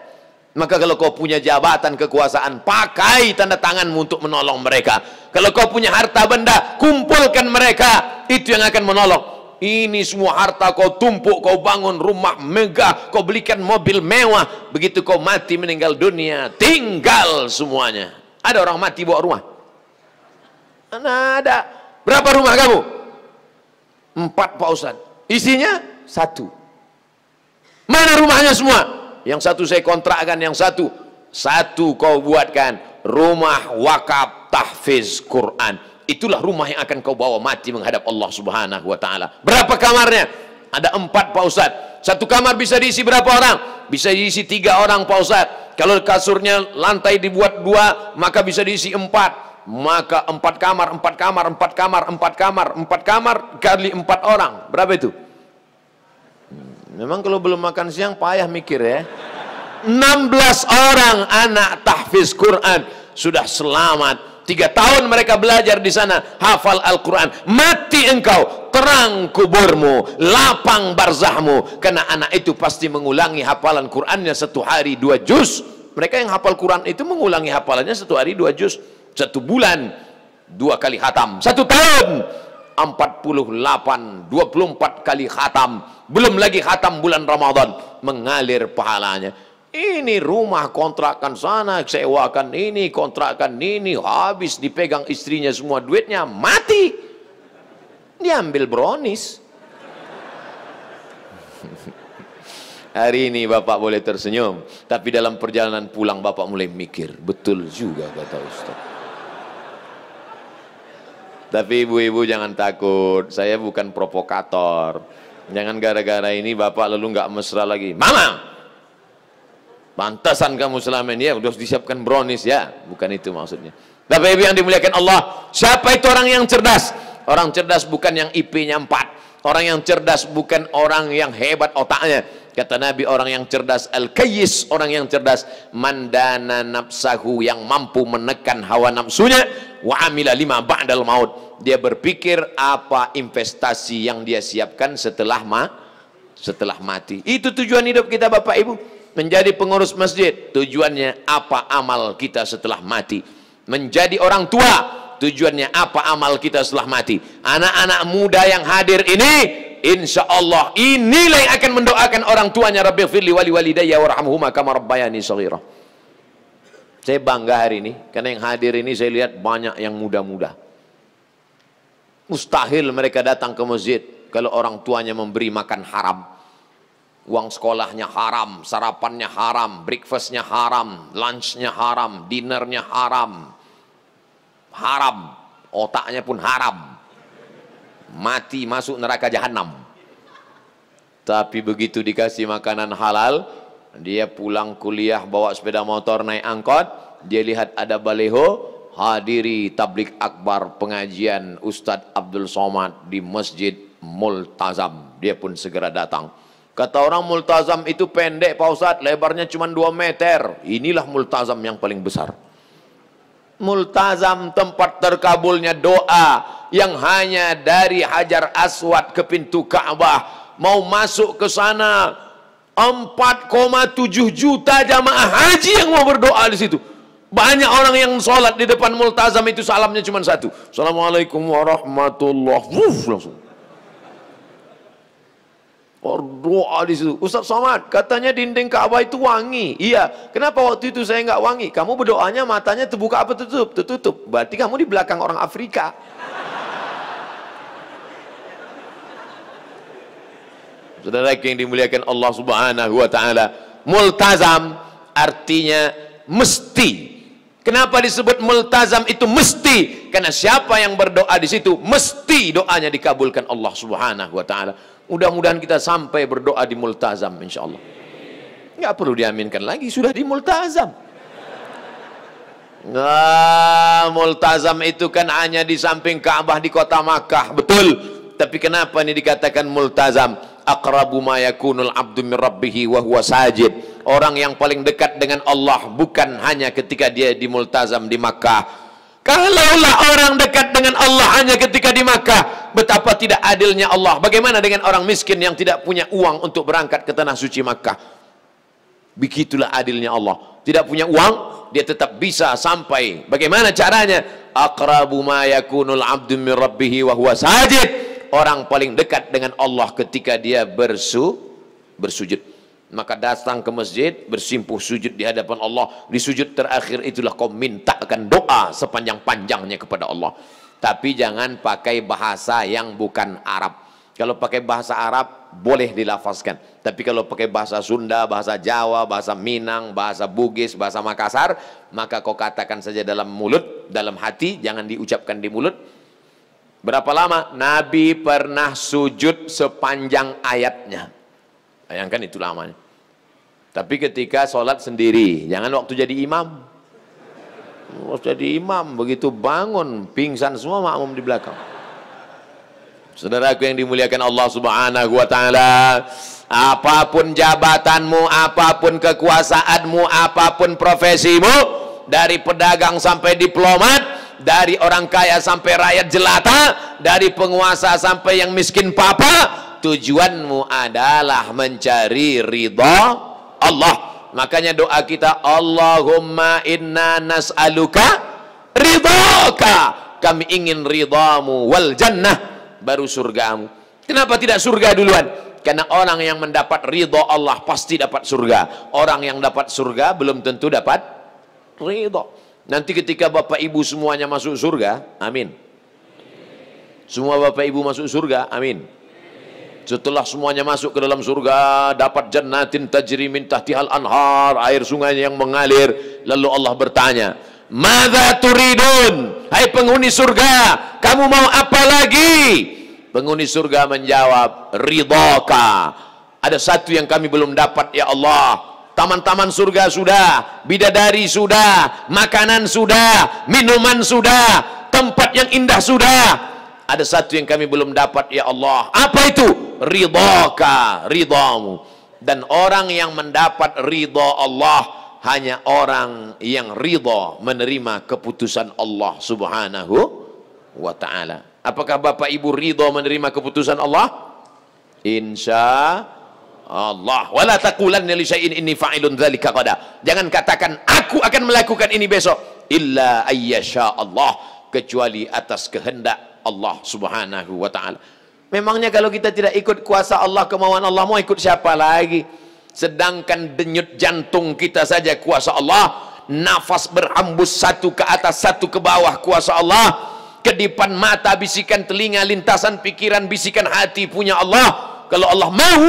Maka kalau kau punya jabatan kekuasaan, pakai tanda tanganmu untuk menolong mereka. Kalau kau punya harta benda, kumpulkan mereka. Itu yang akan menolong. Ini semua harta kau tumpuk, kau bangun rumah megah, kau belikan mobil mewah. Begitu kau mati meninggal dunia, tinggal semuanya. Ada orang mati bawa rumah? Mana ada. Berapa rumah kamu? 4, Pak Ustadz. Isinya 1. Mana rumahnya semua? Yang satu saya kontrakkan, yang satu kau buatkan rumah wakaf tahfiz Quran. Itulah rumah yang akan kau bawa mati menghadap Allah Subhanahu wa taala. Berapa kamarnya? Ada 4, Pak Ustadz. Satu kamar bisa diisi berapa orang? Bisa diisi 3 orang, Pak Ustadz. Kalau kasurnya lantai dibuat 2, maka bisa diisi 4. Maka 4 kamar, 4 kamar, 4 kamar, 4 kamar, 4 kamar kali 4 orang. Berapa itu? Memang kalau belum makan siang payah mikir ya. 16 orang anak tahfiz Quran sudah selamat. 3 tahun mereka belajar di sana, hafal Al-Quran. Mati engkau, terang kuburmu, lapang barzahmu. Karena anak itu pasti mengulangi hafalan Qurannya 1 hari 2 juz. Mereka yang hafal Quran itu mengulangi hafalannya 1 hari 2 juz. 1 bulan 2 kali khatam. 1 tahun 48, 24 kali khatam. Belum lagi khatam bulan Ramadan, mengalir pahalanya. Ini rumah kontrakan sana, sewakan ini, kontrakan ini, habis dipegang istrinya semua duitnya, mati. Diambil brownies. Hari ini Bapak boleh tersenyum, tapi dalam perjalanan pulang Bapak mulai mikir, betul juga kata Ustaz. Tapi ibu-ibu jangan takut, saya bukan provokator. Jangan gara-gara ini Bapak lalu nggak mesra lagi. Mama, pantasan kamu selama ini ya udah disiapkan brownies ya. Bukan itu maksudnya. Bapak Ibu yang dimuliakan Allah, siapa itu orang yang cerdas? Orang cerdas bukan yang IP-nya 4. Orang yang cerdas bukan orang yang hebat otaknya. Kata Nabi, orang yang cerdas al-kayyis, orang yang cerdas mandana nafsahu, yang mampu menekan hawa nafsunya, wa amila lima ba'dal maut. Dia berpikir apa investasi yang dia siapkan setelah mati. Itu tujuan hidup kita Bapak Ibu. Menjadi pengurus masjid, tujuannya apa amal kita setelah mati. Menjadi orang tua, tujuannya apa amal kita setelah mati. Anak-anak muda yang hadir ini, insya Allah inilah yang akan mendoakan orang tuanya, Rabbighfirli wali walidayya warhamhuma kama rabbayani shaghira. Saya bangga hari ini karena yang hadir ini saya lihat banyak yang muda-muda. Mustahil mereka datang ke masjid kalau orang tuanya memberi makan haram. Uang sekolahnya haram, sarapannya haram, breakfastnya haram, lunchnya haram, dinnernya haram. Haram, otaknya pun haram. Mati masuk neraka jahanam. Tapi begitu dikasih makanan halal, dia pulang kuliah bawa sepeda motor naik angkot, dia lihat ada baleho, hadiri tablik akbar pengajian Ustadz Abdul Somad di Masjid Multazam. Dia pun segera datang. Kata orang Multazam itu pendek Pak Ustadz, lebarnya cuma 2 meter. Inilah Multazam yang paling besar. Multazam tempat terkabulnya doa yang hanya dari Hajar Aswad ke pintu Ka'bah. Mau masuk ke sana 4,7 juta jamaah haji yang mau berdoa di situ. Banyak orang yang sholat di depan Multazam itu salamnya cuma satu. Assalamualaikum warahmatullahi wabarakatuh. Langsung. Berdoa di situ. Ustaz Somad, katanya dinding Ka'bah itu wangi. Iya. Kenapa waktu itu saya nggak wangi? Kamu berdoanya matanya terbuka apa tertutup? Tertutup. Berarti kamu di belakang orang Afrika. Saudara yang dimuliakan Allah Subhanahu wa taala, multazam artinya mesti. Kenapa disebut multazam itu mesti? Karena siapa yang berdoa di situ mesti doanya dikabulkan Allah Subhanahu wa taala. Mudah-mudahan kita sampai berdoa di multazam insyaallah. Enggak perlu diaminkan lagi, sudah di multazam. Nah, multazam itu kan hanya di samping Ka'bah di kota Makkah, betul. Tapi kenapa ini dikatakan multazam? Aqrabu ma yakunul abdu min rabbih wa huwa sajid. Orang yang paling dekat dengan Allah bukan hanya ketika dia di multazam di Makkah. Kalaulah orang dekat dengan Allah hanya ketika di Makkah, betapa tidak adilnya Allah. Bagaimana dengan orang miskin yang tidak punya uang untuk berangkat ke tanah suci Makkah? Begitulah adilnya Allah. Tidak punya uang, dia tetap bisa sampai. Bagaimana caranya? Aqrabu ma yakunul abdu min rabbih wa huwa sajid. Orang paling dekat dengan Allah ketika dia bersujud. Maka datang ke masjid, bersimpuh sujud di hadapan Allah. Di sujud terakhir itulah kau mintakan doa sepanjang-panjangnya kepada Allah. Tapi jangan pakai bahasa yang bukan Arab. Kalau pakai bahasa Arab boleh dilafazkan. Tapi kalau pakai bahasa Sunda, bahasa Jawa, bahasa Minang, bahasa Bugis, bahasa Makassar, maka kau katakan saja dalam mulut, dalam hati, jangan diucapkan di mulut. Berapa lama? Nabi pernah sujud sepanjang ayatnya. Bayangkan itu lamanya. Tapi ketika sholat sendiri, jangan waktu jadi imam. Waktu jadi imam, begitu bangun, pingsan semua makmum di belakang. Saudaraku yang dimuliakan Allah Subhanahu wa taala, apapun jabatanmu, apapun kekuasaanmu, apapun profesimu, dari pedagang sampai diplomat, dari orang kaya sampai rakyat jelata, dari penguasa sampai yang miskin papa, tujuanmu adalah mencari ridha Allah. Makanya doa kita, Allahumma inna nas'aluka ridhaka. Kami ingin ridhamu wal jannah, baru surgamu. Kenapa tidak surga duluan? Karena orang yang mendapat ridha Allah pasti dapat surga. Orang yang dapat surga belum tentu dapat ridha. Nanti ketika bapak ibu semuanya masuk surga, amin. Semua bapak ibu masuk surga, amin. Setelah semuanya masuk ke dalam surga, dapat jannatin tajri min tahtihal anhar, air sungai yang mengalir. Lalu Allah bertanya, madza turidun? Hai penghuni surga, kamu mau apa lagi? Penghuni surga menjawab, ridhaka. Ada satu yang kami belum dapat ya Allah. Taman-taman surga sudah, bidadari sudah, makanan sudah, minuman sudah, tempat yang indah sudah. Ada satu yang kami belum dapat ya Allah. Apa itu? Ridhaka, ridhamu. Dan orang yang mendapat ridha Allah hanya orang yang ridha menerima keputusan Allah Subhanahu wa taala. Apakah Bapak Ibu ridha menerima keputusan Allah? Insya Allah. Wala taqulanna li syai'in inni fa'ilun dzalika qada. Jangan katakan aku akan melakukan ini besok illa ayyasha Allah, kecuali atas kehendak Allah Subhanahu wa taala. Memangnya kalau kita tidak ikut kuasa Allah, kemauan Allah, mau ikut siapa lagi? Sedangkan denyut jantung kita saja kuasa Allah, nafas berhembus satu ke atas satu ke bawah kuasa Allah, kedipan mata, bisikan telinga, lintasan pikiran, bisikan hati punya Allah. Kalau Allah mau,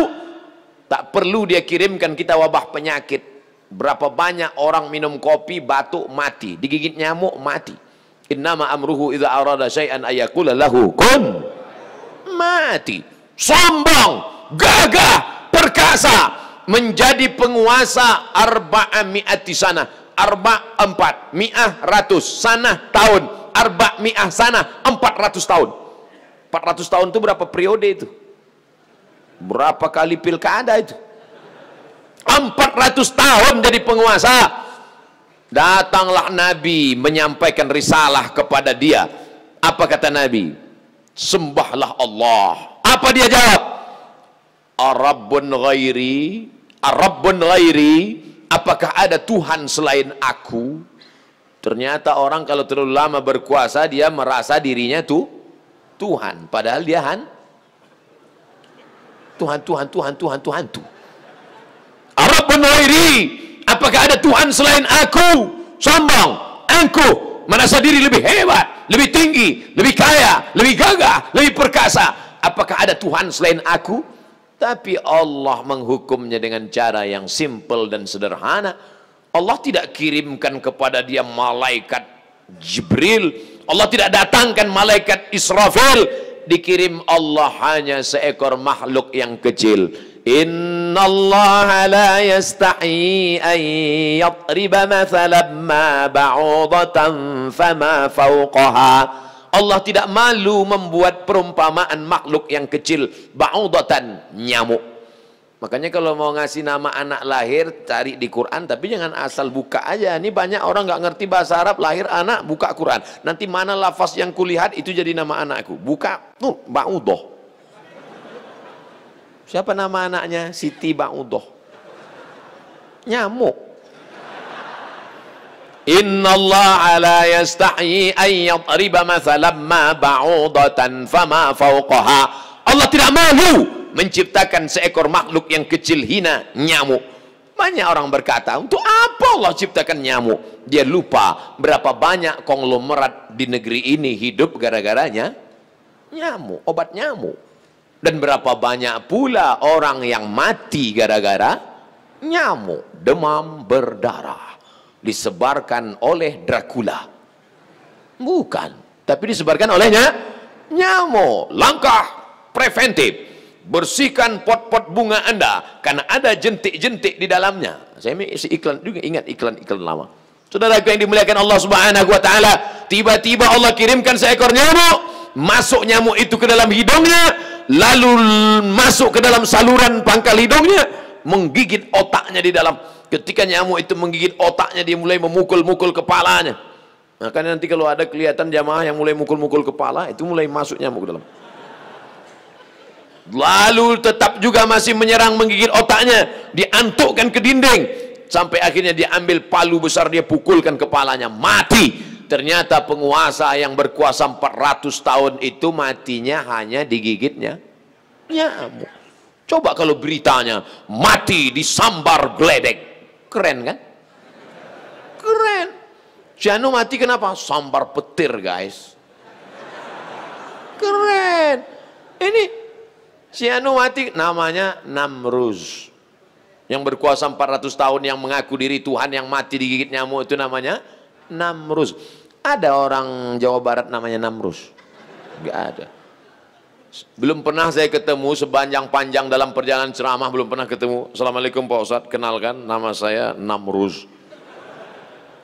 tak perlu dia kirimkan kita wabah penyakit. Berapa banyak orang minum kopi batuk mati, digigit nyamuk mati. Innama amruhu idza arada syai'an ayaqula lahu kun, mati. Sombong, gagah, perkasa, menjadi penguasa arba'ami'ati sana, empat mi'ah ratus, sana tahun, mi'ah sana 400 tahun. 400 tahun itu berapa periode itu? Berapa kali pilkada itu? 400 tahun jadi penguasa. Datanglah Nabi menyampaikan risalah kepada dia. Apa kata Nabi? Sembahlah Allah. Apa dia jawab? Ar-Rabbun ghairi, Ar-Rabbun ghairi, apakah ada Tuhan selain aku? Ternyata orang kalau terlalu lama berkuasa, dia merasa dirinya tuh Tuhan, padahal dia Tuhan tuh. Ar-Rabbun ghairi, apakah ada Tuhan selain aku? Sombong, angkuh, merasa diri lebih hebat, lebih tinggi, lebih kaya, lebih gagah, lebih perkasa. Apakah ada Tuhan selain aku? Tapi Allah menghukumnya dengan cara yang simple dan sederhana. Allah tidak kirimkan kepada dia malaikat Jibril, Allah tidak datangkan malaikat Israfil, dikirim Allah hanya seekor makhluk yang kecil. Innallaha la yastahi an yadriba mathalan ma ba'udatan fama fawqaha. Allah tidak malu membuat perumpamaan makhluk yang kecil, ba'udatan, nyamuk. Makanya kalau mau ngasih nama anak lahir, cari di Quran, tapi jangan asal buka aja. Ini banyak orang nggak ngerti bahasa Arab, lahir anak, buka Quran. Nanti mana lafaz yang kulihat, itu jadi nama anakku. Buka, tuh, Ba'udoh. Siapa nama anaknya? Siti Ba'udoh. Nyamuk. Innallaha la yastahi an yadriba mathalan ma ba'udatan fama fawqaha. Allah tidak malu menciptakan seekor makhluk yang kecil hina, nyamuk. Banyak orang berkata, untuk apa Allah ciptakan nyamuk? Dia lupa berapa banyak konglomerat di negeri ini hidup gara-garanya nyamuk, obat nyamuk. Dan berapa banyak pula orang yang mati gara-gara nyamuk, demam berdarah, disebarkan oleh Dracula. Bukan, tapi disebarkan olehnya nyamuk. Langkah preventif, bersihkan pot-pot bunga Anda karena ada jentik-jentik di dalamnya. Saya isi iklan juga, ingat iklan-iklan lama. Saudaraku yang dimuliakan Allah Subhanahu wa taala, tiba-tiba Allah kirimkan seekor nyamuk, masuk nyamuk itu ke dalam hidungnya, lalu masuk ke dalam saluran pangkal hidungnya, menggigit otaknya di dalam. Ketika nyamuk itu menggigit otaknya, dia mulai memukul-mukul kepalanya. Makanya nanti kalau ada kelihatan jamaah yang mulai mukul-mukul kepala, itu mulai masuk nyamuk ke dalam. Lalu tetap juga masih menyerang, menggigit otaknya, diantukkan ke dinding, sampai akhirnya dia ambil palu besar, dia pukulkan kepalanya, mati. Ternyata penguasa yang berkuasa 400 tahun itu matinya hanya digigitnya nyamuk. Coba kalau beritanya mati disambar geledek, keren kan? Keren. Janu mati kenapa? Sambar petir, guys. Keren. Ini si Anu mati namanya Namruz. Yang berkuasa 400 tahun, yang mengaku diri Tuhan, yang mati digigit nyamuk, itu namanya Namruz. Ada orang Jawa Barat namanya Namruz? Enggak ada. Belum pernah saya ketemu sepanjang-panjang dalam perjalanan ceramah, belum pernah ketemu. Assalamualaikum Pak Ustadz, kenalkan nama saya Namruz.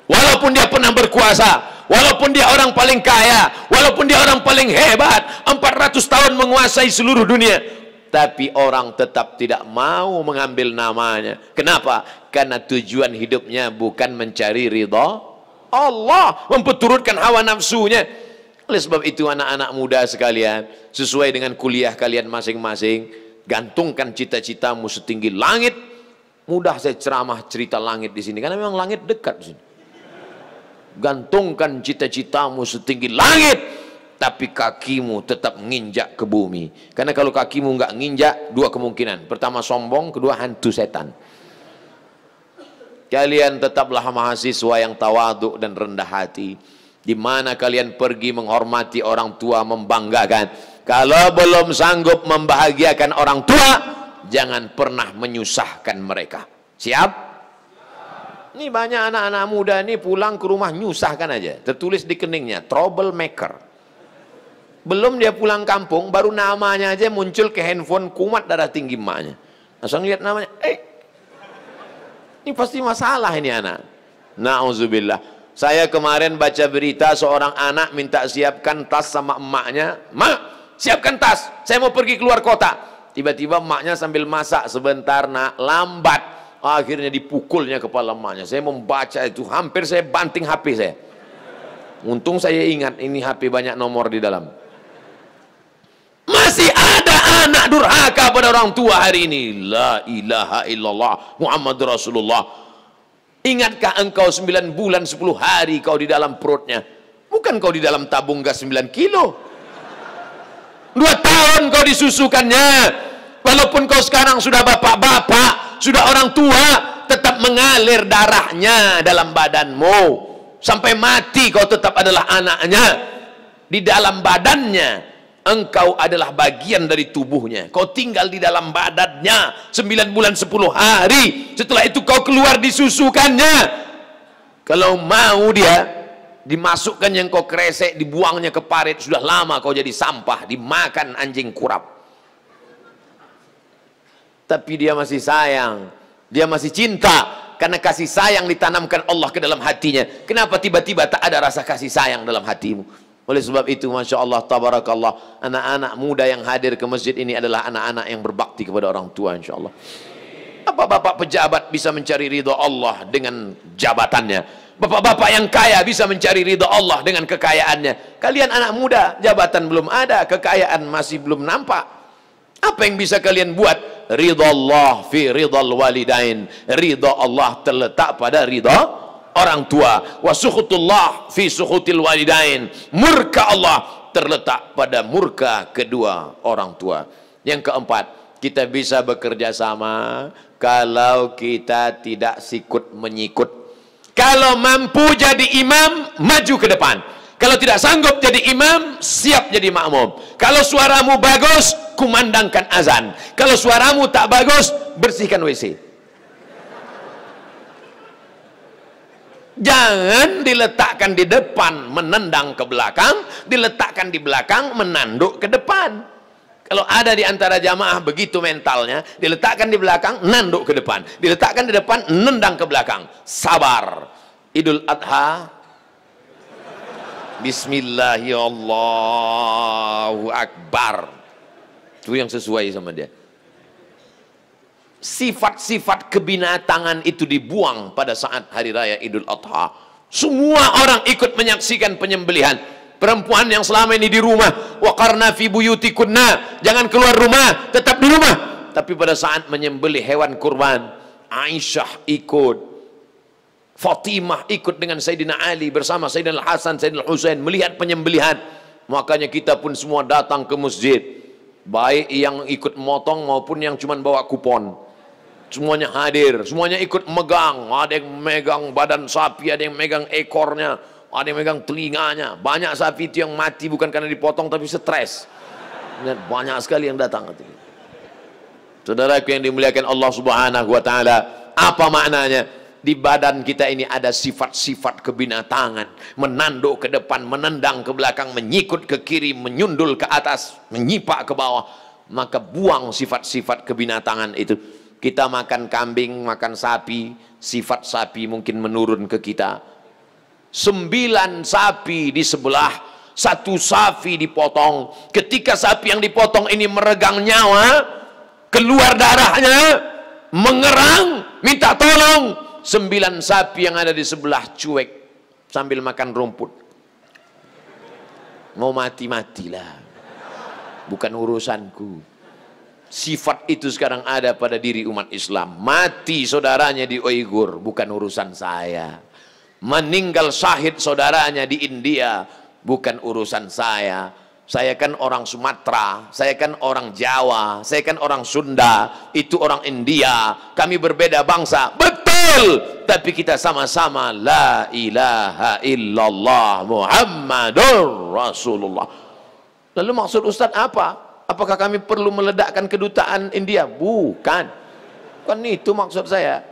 Walaupun dia pernah berkuasa, walaupun dia orang paling kaya, walaupun dia orang paling hebat, 400 tahun menguasai seluruh dunia, tapi orang tetap tidak mau mengambil namanya. Kenapa? Karena tujuan hidupnya bukan mencari ridha Allah, memperturutkan hawa nafsunya. Oleh sebab itu anak-anak muda sekalian, sesuai dengan kuliah kalian masing-masing, Gantungkan cita-citamu setinggi langit. Mudah saya ceramah cerita langit di sini karena memang langit dekat di sini. Gantungkan cita-citamu setinggi langit, tapi kakimu tetap nginjak ke bumi. Karena kalau kakimu nggak nginjak, dua kemungkinan. Pertama sombong, kedua hantu setan. Kalian tetaplah mahasiswa yang tawaduk dan rendah hati. Di mana kalian pergi menghormati orang tua, membanggakan. Kalau belum sanggup membahagiakan orang tua, jangan pernah menyusahkan mereka. Siap? Ini banyak anak-anak muda ini pulang ke rumah nyusahkan aja. Tertulis di keningnya, troublemaker. Belum dia pulang kampung, baru namanya aja muncul ke handphone, kumat darah tinggi emaknya. Langsung lihat namanya, ini pasti masalah ini anak. Na'udzubillah. Saya kemarin baca berita seorang anak minta siapkan tas sama emaknya. Mak, siapkan tas, saya mau pergi keluar kota. Tiba-tiba emaknya sambil masak, sebentar nak, lambat. Akhirnya dipukulnya kepala emaknya. Saya membaca itu, hampir saya banting HP saya. Untung saya ingat ini HP banyak nomor di dalam. Masih ada anak durhaka pada orang tua hari ini. La ilaha illallah Muhammad Rasulullah. Ingatkah engkau 9 bulan 10 hari kau di dalam perutnya? Bukan kau di dalam tabung gas 9 kilo. 2 tahun kau disusukannya. Walaupun kau sekarang sudah bapak-bapak, sudah orang tua, tetap mengalir darahnya dalam badanmu. Sampai mati kau tetap adalah anaknya. Di dalam badannya engkau adalah bagian dari tubuhnya. Kau tinggal di dalam badannya 9 bulan 10 hari. Setelah itu kau keluar disusukannya. Kalau mau dia dimasukkan yang kau kresek, dibuangnya ke parit, sudah lama kau jadi sampah, dimakan anjing kurap. Tapi dia masih sayang, dia masih cinta, karena kasih sayang ditanamkan Allah ke dalam hatinya. Kenapa tiba-tiba tak ada rasa kasih sayang dalam hatimu? Oleh sebab itu, Masya Allah, Tabarakallah, anak-anak muda yang hadir ke masjid ini adalah anak-anak yang berbakti kepada orang tua, Insya Allah. Apa bapak pejabat bisa mencari ridha Allah dengan jabatannya? Bapak-bapak yang kaya bisa mencari ridha Allah dengan kekayaannya. Kalian anak muda, jabatan belum ada, kekayaan masih belum nampak. Apa yang bisa kalian buat? Ridha Allah fi ridhal walidain. Ridha Allah terletak pada ridha orang tua. Wa sukhutullah fi sukhutil walidain. Murka Allah terletak pada murka kedua orang tua. Yang keempat, kita bisa bekerja sama kalau kita tidak sikut menyikut. Kalau mampu jadi imam, maju ke depan. Kalau tidak sanggup jadi imam, siap jadi makmum. Kalau suaramu bagus, kumandangkan azan. Kalau suaramu tak bagus, bersihkan WC. Jangan diletakkan di depan menendang ke belakang, diletakkan di belakang menanduk ke depan. Kalau ada di antara jamaah begitu mentalnya, diletakkan di belakang, nanduk ke depan. Diletakkan di depan, nendang ke belakang. Sabar. Idul Adha, Bismillahirrahmanirrahim, Allahu Akbar. Itu yang sesuai sama dia. Sifat-sifat kebinatangan itu dibuang pada saat hari raya Idul Adha. Semua orang ikut menyaksikan penyembelihan. Perempuan yang selama ini di rumah, waqarna fi buyutikunna, jangan keluar rumah, tetap di rumah. Tapi pada saat menyembelih hewan kurban, Aisyah ikut, Fatimah ikut dengan Sayyidina Ali bersama Sayyidina Hasan, Sayyidina Husain melihat penyembelihan. Makanya kita pun semua datang ke masjid, baik yang ikut motong maupun yang cuma bawa kupon. Semuanya hadir, semuanya ikut megang. Ada yang megang badan sapi, ada yang megang ekornya, ada yang megang telinganya. Banyak sapi itu yang mati bukan karena dipotong tapi stres. Banyak sekali yang datang. Saudaraku yang dimuliakan Allah Subhanahu wa taala, apa maknanya? Di badan kita ini ada sifat-sifat kebinatangan. Menanduk ke depan, menendang ke belakang, menyikut ke kiri, menyundul ke atas, menyipak ke bawah. Maka buang sifat-sifat kebinatangan itu. Kita makan kambing, makan sapi, sifat sapi mungkin menurun ke kita. 9 sapi di sebelah, 1 sapi dipotong. Ketika sapi yang dipotong ini meregang nyawa, keluar darahnya, mengerang, minta tolong. 9 sapi yang ada di sebelah cuek sambil makan rumput. Mau mati-matilah, bukan urusanku. Sifat itu sekarang ada pada diri umat Islam. Mati saudaranya di Uighur, bukan urusan saya. Meninggal syahid saudaranya di India, bukan urusan saya. Saya kan orang Sumatera, saya kan orang Jawa, saya kan orang Sunda, itu orang India. Kami berbeda bangsa, betul. Tapi kita sama-sama la ilaha illallah Muhammadur Rasulullah. Lalu maksud Ustadz apa? Apakah kami perlu meledakkan kedutaan India? Bukan. Kan itu maksud saya.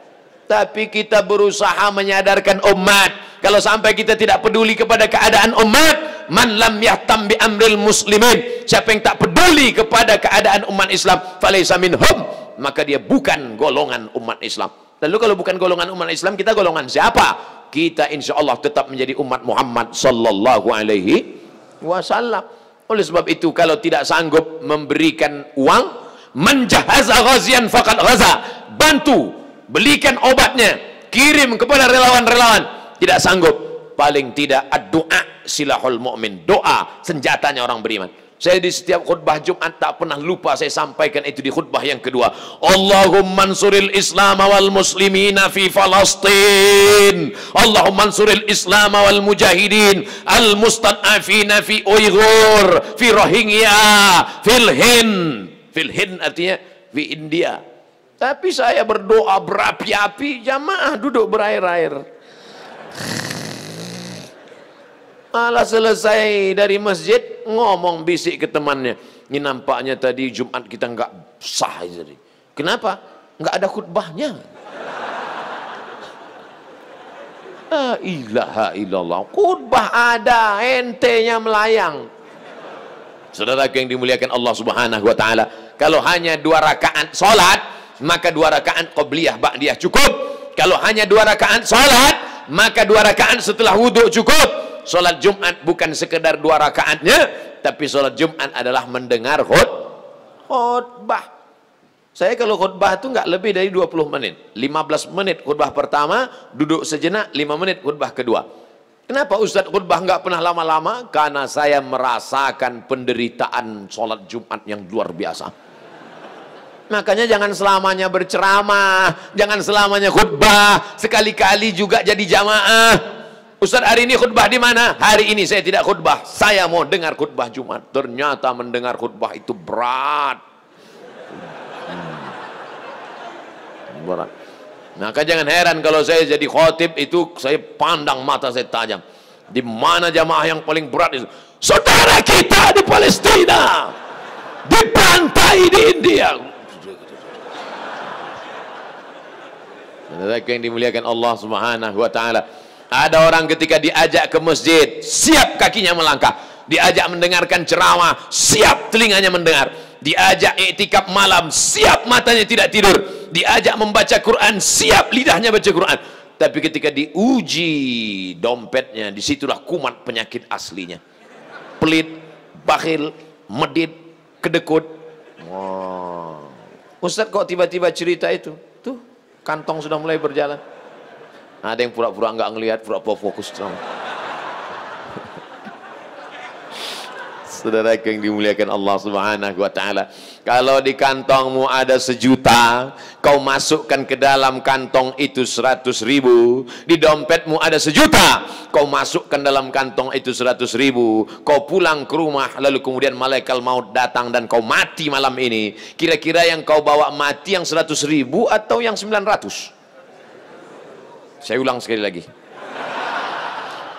Tapi kita berusaha menyadarkan umat. Kalau sampai kita tidak peduli kepada keadaan umat, man lam yahtam bi amril muslimin, siapa yang tak peduli kepada keadaan umat Islam, falaysa minhum, maka dia bukan golongan umat Islam. Lalu kalau bukan golongan umat Islam, kita golongan siapa? Kita insya Allah tetap menjadi umat Muhammad sallallahu alaihi wasallam. Oleh sebab itu, kalau tidak sanggup memberikan uang, menjahaza ghazian faqad ghaza, bantu, belikan obatnya, kirim kepada relawan-relawan. Tidak sanggup, paling tidak doa silahul mu'min, doa senjatanya orang beriman. Saya di setiap khutbah Jumat tak pernah lupa saya sampaikan itu di khutbah yang kedua. Allahumma ansuril Islam wal muslimina fi Falastin. Allahumma ansuril Islam wal mujahidin al mustad'afina fi Uighur, fi Rohingya, fil Hind. Fil Hind artinya fi India. Tapi saya berdoa berapi-api, jamaah duduk berair-air. Malah selesai dari masjid ngomong bisik ke temannya, ini nampaknya tadi Jumat kita nggak sah jadi. Kenapa? Nggak ada khutbahnya. La ilaha illallah. Khutbah ada, entenya melayang. Saudara yang dimuliakan Allah Subhanahu wa taala, kalau hanya 2 rakaat salat, maka 2 rakaat qabliyah ba'diyah cukup. Kalau hanya 2 rakaat salat, maka 2 rakaat setelah wudhu cukup. Salat Jumat bukan sekedar 2 rakaatnya, tapi salat Jumat adalah mendengar khutbah. Saya kalau khutbah itu nggak lebih dari 20 menit. 15 menit khutbah pertama, duduk sejenak, 5 menit khutbah kedua. Kenapa Ustadz khutbah nggak pernah lama-lama? Karena saya merasakan penderitaan salat Jumat yang luar biasa. Makanya jangan selamanya berceramah, jangan selamanya khutbah, sekali-kali juga jadi jamaah. Ustaz, hari ini khutbah di mana? Hari ini saya tidak khutbah, saya mau dengar khutbah Jumat. Ternyata mendengar khutbah itu berat. Berat. Maka jangan heran kalau saya jadi khotib itu saya pandang mata saya tajam. Di mana jamaah yang paling berat itu? Saudara kita di Palestina, dibantai di India. Saudara yang dimuliakan Allah Subhanahu wa taala. Ada orang ketika diajak ke masjid, siap kakinya melangkah. Diajak mendengarkan ceramah, siap telinganya mendengar. Diajak iktikaf malam, siap matanya tidak tidur. Diajak membaca Quran, siap lidahnya baca Quran. Tapi ketika diuji dompetnya, disitulah kumat penyakit aslinya. Pelit, bakhil, medit, kedekut. Wow. Ustaz kok tiba-tiba cerita itu? Tuh, kantong sudah mulai berjalan. Ada yang pura-pura nggak ngelihat, pura-pura fokus. Saudara yang dimuliakan Allah Subhanahu wa taala, kalau di kantongmu ada 1 juta, kau masukkan ke dalam kantong itu 100.000. Di dompetmu ada 1 juta, kau masukkan dalam kantong itu 100.000. Kau pulang ke rumah, lalu kemudian malaikat maut datang dan kau mati malam ini. Kira-kira yang kau bawa mati yang 100.000 atau yang 900? Saya ulang sekali lagi.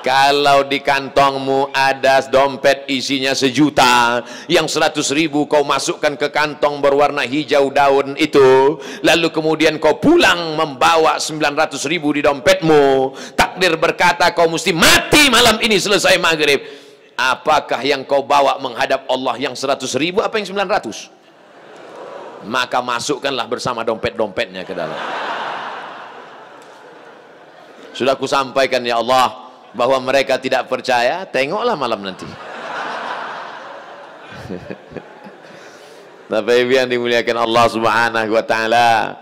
Kalau di kantongmu ada dompet isinya 1 juta, yang 100.000 kau masukkan ke kantong berwarna hijau daun itu, lalu kemudian kau pulang membawa 900.000 di dompetmu, takdir berkata kau mesti mati malam ini selesai maghrib. Apakah yang kau bawa menghadap Allah yang 100.000 apa yang 900? Maka masukkanlah bersama dompet-dompetnya ke dalam. Sudah ku sampaikan ya Allah bahwa mereka tidak percaya, tengoklah malam nanti. Bapak Ibu yang dimuliakan Allah Subhanahu wa taala,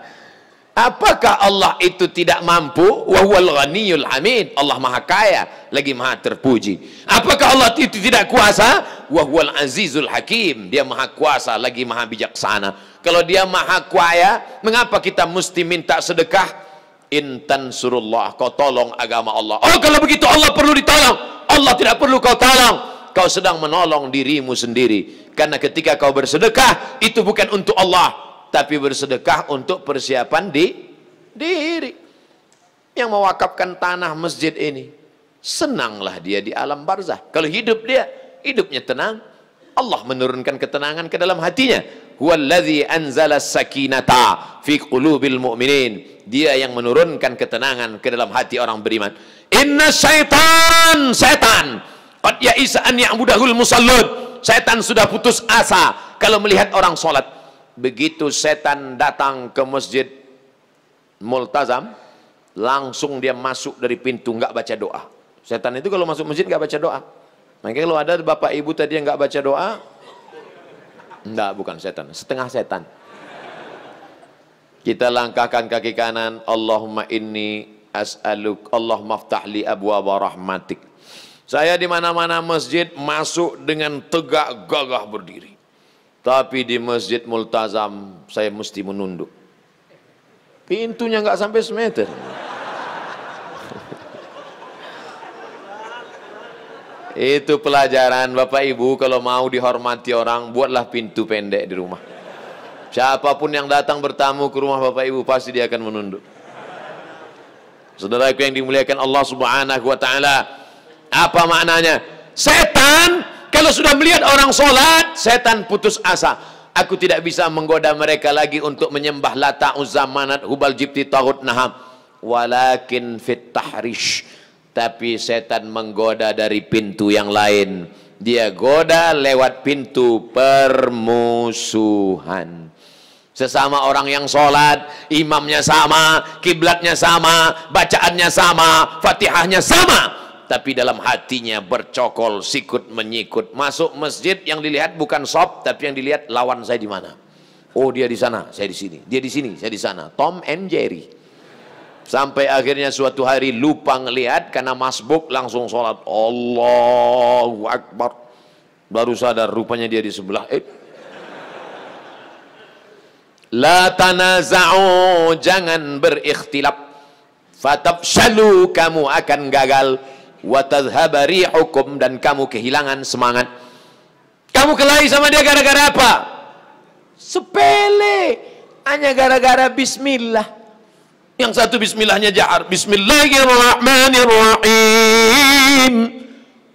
apakah Allah itu tidak mampu? Wa huwal ghaniyul hamid. Allah Maha Kaya lagi Maha terpuji. Apakah Allah itu tidak kuasa? wa huwal azizul hakim. Dia maha kuasa lagi maha bijaksana. Kalau dia maha kaya, mengapa kita mesti minta sedekah? Intan surullah, kau tolong agama Allah. Oh, kalau begitu Allah perlu ditolong. Allah tidak perlu kau tolong. Kau sedang menolong dirimu sendiri. Karena ketika kau bersedekah, itu bukan untuk Allah, tapi bersedekah untuk persiapan diri. Yang mewakafkan tanah masjid ini, senanglah dia di alam barzah. Kalau hidup dia, hidupnya tenang. Allah menurunkan ketenangan ke dalam hatinya. Huwallazi anzala sakinata fi qulubil mu'minin. Dia yang menurunkan ketenangan ke dalam hati orang beriman. Inna setan qad ya'isa an ya'budahul musallun. Setan sudah putus asa kalau melihat orang sholat. Begitu setan datang ke masjid Multazam, langsung dia masuk dari pintu, nggak baca doa. Setan itu kalau masuk masjid nggak baca doa. Makanya kalau ada bapak ibu tadi yang nggak baca doa, enggak, bukan setan, setengah setan. Kita langkahkan kaki kanan. Allahumma inni as'aluk, Allahumma ftahli abwaaba rahmatik. Saya di mana-mana masjid masuk dengan tegak gagah berdiri. Tapi di masjid Multazam saya mesti menunduk. Pintunya nggak sampai semeter. Itu pelajaran Bapak Ibu, kalau mau dihormati orang, buatlah pintu pendek di rumah. Siapapun yang datang bertamu ke rumah Bapak Ibu, pasti dia akan menunduk. Saudaraku yang dimuliakan Allah Subhanahu wa taala, apa maknanya? Setan kalau sudah melihat orang sholat, setan putus asa. Aku tidak bisa menggoda mereka lagi untuk menyembah Lata, Uzza, Manat, Hubal, Jibti, Taghut, Naham. Walakin fit tahrish. Tapi setan menggoda dari pintu yang lain. Dia goda lewat pintu permusuhan. Sesama orang yang sholat, imamnya sama, kiblatnya sama, bacaannya sama, fatihahnya sama, tapi dalam hatinya bercokol, sikut menyikut. Masuk masjid yang dilihat bukan shop, tapi yang dilihat lawan saya di mana. Oh, dia di sana, saya di sini. Dia di sini, saya di sana. Tom and Jerry. Sampai akhirnya suatu hari lupa ngelihat karena masbuk, langsung sholat. Allahu Akbar. Baru sadar rupanya dia di sebelah. La tanaza'u, jangan berikhtilaf. Fatafshalu, kamu akan gagal. Wa tadhhaba rihukum, dan kamu kehilangan semangat. Kamu kelahi sama dia gara-gara apa? Sepele, hanya gara-gara bismillah. Yang satu bismillahnya jahar, bismillahirrahmanirrahim.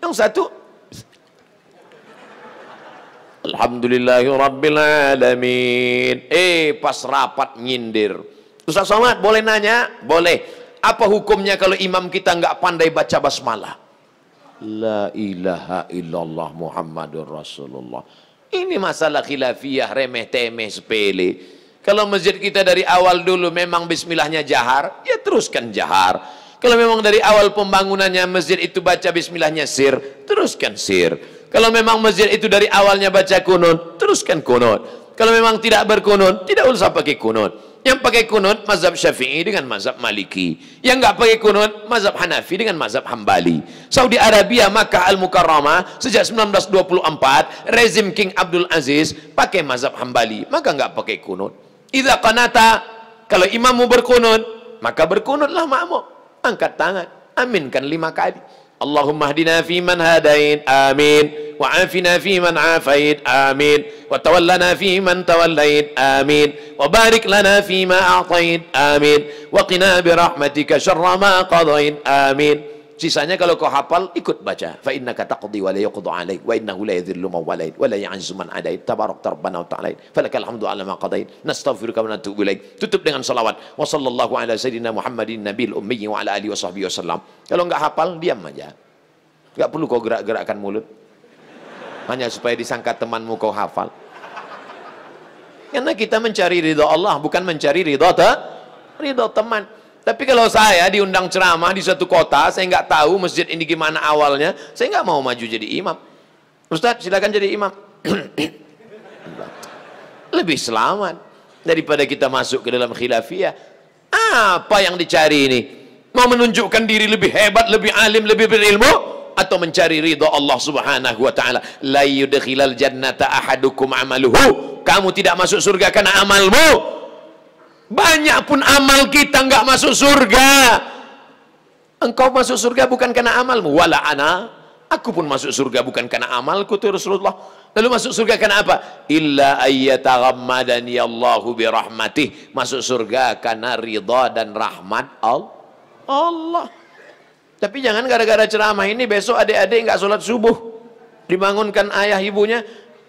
Yang satu alhamdulillahirrabbilalamin. Pas rapat nyindir. Ustaz Somad boleh nanya? Boleh. Apa hukumnya kalau imam kita nggak pandai baca basmalah? La ilaha illallah Muhammadur Rasulullah. Ini masalah khilafiyah, remeh temeh, sepele. Kalau masjid kita dari awal dulu memang bismillahnya jahar, ya teruskan jahar. Kalau memang dari awal pembangunannya masjid itu baca bismillahnya sir, teruskan sir. Kalau memang masjid itu dari awalnya baca kunut, teruskan kunut. Kalau memang tidak berkunut, tidak usah pakai kunut. Yang pakai kunut mazhab Syafi'i dengan mazhab Maliki. Yang nggak pakai kunut mazhab Hanafi dengan mazhab Hambali. Saudi Arabia, Makkah Al-Mukarramah sejak 1924 rezim King Abdul Aziz pakai mazhab Hambali, maka nggak pakai kunut. Idza qanata, kalau imammu berkunut, maka berkunutlah makmum. Angkat tangan, aminkan 5 kali. Allahumma hdina fi man hadait, amin. Wa afina fi man afait, amin. Wa tawallana fi man tawallait, amin. Wa barik lana fi ma a'tait, amin. Wa qina bi rahmatika syarra ma qadait, amin. Sisanya kalau kau hafal, ikut baca. Fa innaka taqdi wa la yuqda 'alaik wa innahu la yadhillu man walait wa la ya'izzu man adait. Tabarakta rabbana wa ta'ala. Falakal hamdu 'ala ma qadait. Nastaghfiruka wa natubu ilaik. Tutup dengan salawat. Wa sallallahu ala sayyidina Muhammadin nabiyil ummi wa ala alihi washabbihi wasallam. Kalau enggak hafal, diam aja. Enggak perlu kau gerak-gerakkan mulut. Hanya supaya disangka temanmu kau hafal. Karena kita mencari ridha Allah, bukan mencari ridha teman. Tapi kalau saya diundang ceramah di suatu kota, saya nggak tahu masjid ini gimana awalnya, saya nggak mau maju jadi imam. Ustaz, silakan jadi imam. Lebih selamat daripada kita masuk ke dalam khilafiyah. Apa yang dicari ini? Mau menunjukkan diri lebih hebat, lebih alim, lebih berilmu? atau mencari ridha Allah Subhanahu wa taala. La yudkhilal jannata ahadukum amaluhu. Kamu tidak masuk surga karena amalmu. Banyak pun amal kita enggak masuk surga. Engkau masuk surga bukan karena amalmu. Wala ana, aku pun masuk surga bukan karena amalku tuh Rasulullah. Lalu masuk surga karena apa? Illa ayyataghammadani Allahu birahmatih. Masuk surga karena ridha dan rahmat Allah. Tapi jangan gara-gara ceramah ini besok adik-adik nggak sholat subuh, dibangunkan ayah ibunya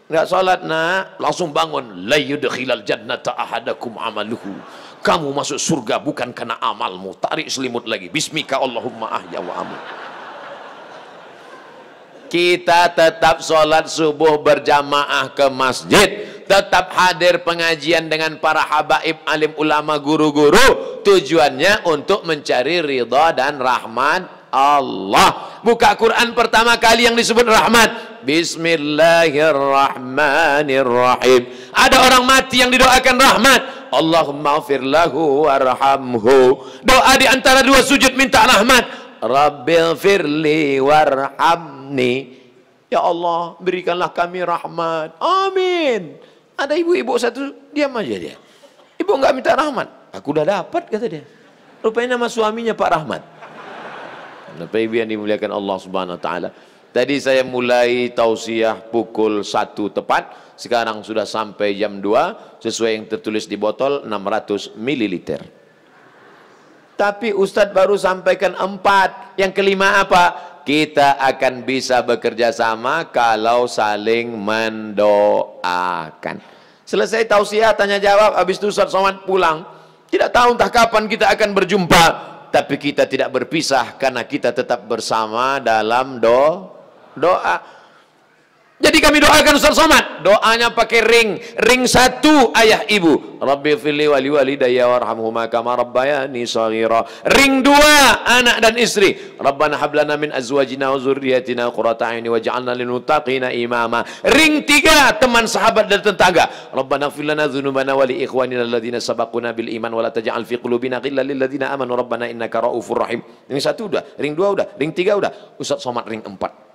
nggak sholat, nak langsung bangun. La yudkhilal jannata ahadakum amaluhu. Kamu masuk surga bukan karena amalmu. Tarik selimut lagi. Bismika Allahumma ahya wa amut. Kita tetap sholat subuh berjamaah ke masjid, tetap hadir pengajian dengan para habaib, alim ulama, guru-guru. Tujuannya untuk mencari ridha dan rahmat Allah. Buka Quran pertama kali yang disebut rahmat, Bismillahirrahmanirrahim. Ada orang mati yang didoakan rahmat, Allahumma ighfir lahu warhamhu. Doa di antara dua sujud minta rahmat, Rabbil firli warhamni. Ya Allah, berikanlah kami rahmat. Amin. Ada ibu-ibu satu diam aja dia. Ibu nggak minta rahmat. Aku udah dapat, kata dia. Rupanya nama suaminya Pak Rahmat. Bapak Ibu yang dimuliakan Allah Subhanahu wa taala. Tadi saya mulai tausiah pukul 1 tepat, sekarang sudah sampai jam 2 sesuai yang tertulis di botol 600 ml. Tapi Ustadz baru sampaikan 4. Yang kelima apa? Kita akan bisa bekerja sama kalau saling mendoakan. Selesai tausiah tanya jawab, habis itu Ustadz Somad pulang. Tidak tahu entah kapan kita akan berjumpa, tapi kita tidak berpisah karena kita tetap bersama dalam doa. Jadi kami doakan Ustaz Somad, doanya pakai ring 1 ayah ibu, Rabbi firli wali walidayya warhamhuma kama rabbayani shaghira. Ring 2 anak dan istri, Rabbana hab lana min azwajina wa dzurriyyatina qurrata a'yun waj'alna lil muttaqina imama. Ring 3 teman sahabat dan tetangga, Rabbana ighfir lana dzunubana wa li ikhwanina alladziina sabaquna bil iman wa la taj'al fi qulubina ghillan lil ladzina amanu rabbana innaka raufur rahim. Ring 1 udah, ring 2 udah, ring 3 udah. Ustaz Somad ring 4.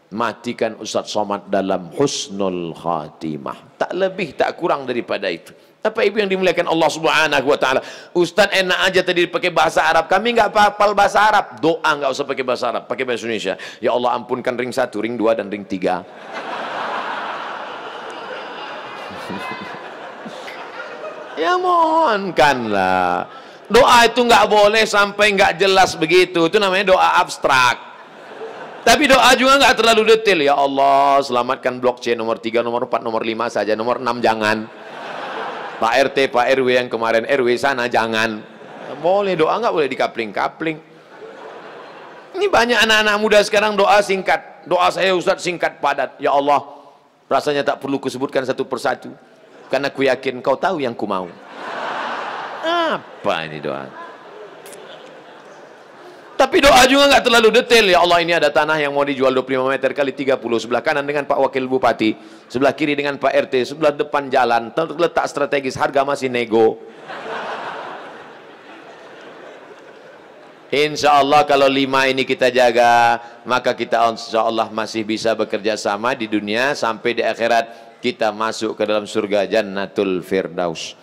Matikan Ustaz Somad dalam husnul khatimah. Tak lebih tak kurang daripada itu. Apa ibu yang dimuliakan Allah Subhanahu wa taala. Ustaz enak aja tadi pakai bahasa Arab. Kami enggak hafal bahasa Arab. Doa enggak usah pakai bahasa Arab, pakai bahasa Indonesia. Ya Allah ampunkan ring 1, ring 2 dan ring 3. Ya mohonkanlah. Doa itu enggak boleh sampai enggak jelas begitu. Itu namanya doa abstrak. Tapi doa juga nggak terlalu detail. Ya Allah, selamatkan blok C nomor 3, nomor 4, nomor 5 saja, nomor 6 jangan. Pak RT, Pak RW yang kemarin RW sana jangan. Boleh doa nggak boleh dikapling-kapling. Ini banyak anak-anak muda sekarang doa singkat. Doa saya Ustadz singkat padat. Ya Allah, rasanya tak perlu kusebutkan satu persatu. Karena ku yakin kau tahu yang ku mau. Apa ini doa? Tapi doa juga nggak terlalu detail. Ya Allah, ini ada tanah yang mau dijual 25 meter kali 30. Sebelah kanan dengan Pak Wakil Bupati, sebelah kiri dengan Pak RT, sebelah depan jalan, terletak strategis, harga masih nego. Insya Allah kalau 5 ini kita jaga, maka kita insya Allah masih bisa bekerja sama di dunia, sampai di akhirat kita masuk ke dalam surga Jannatul Firdaus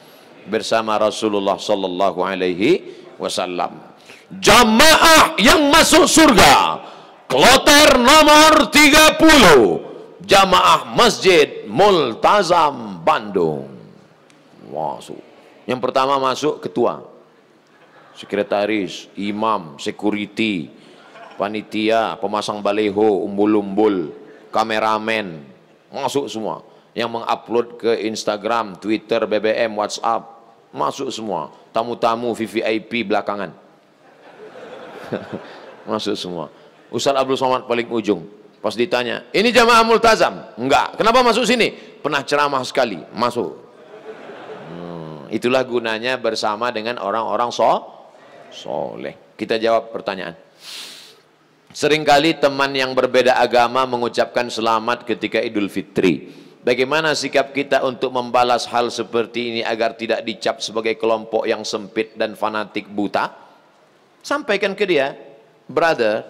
bersama Rasulullah sallallahu alaihi wasallam. Jamaah yang masuk surga kloter nomor 30, jamaah Masjid Multazam Bandung. Masuk. Yang pertama masuk ketua, sekretaris, imam, security, panitia, pemasang baleho, umbul-umbul, kameramen, masuk semua. Yang mengupload ke Instagram, Twitter, BBM, WhatsApp, masuk semua. Tamu-tamu VVIP belakangan. Masuk semua. Ustaz Abdul Somad paling ujung. Pas ditanya, ini jamaah Multazam? Enggak. Kenapa masuk sini? Pernah ceramah sekali. Masuk. Itulah gunanya bersama dengan orang-orang soleh. Kita jawab pertanyaan. Seringkali teman yang berbeda agama mengucapkan selamat ketika Idul Fitri. Bagaimana sikap kita untuk membalas hal seperti ini agar tidak dicap sebagai kelompok yang sempit dan fanatik buta? Sampaikan ke dia, brother,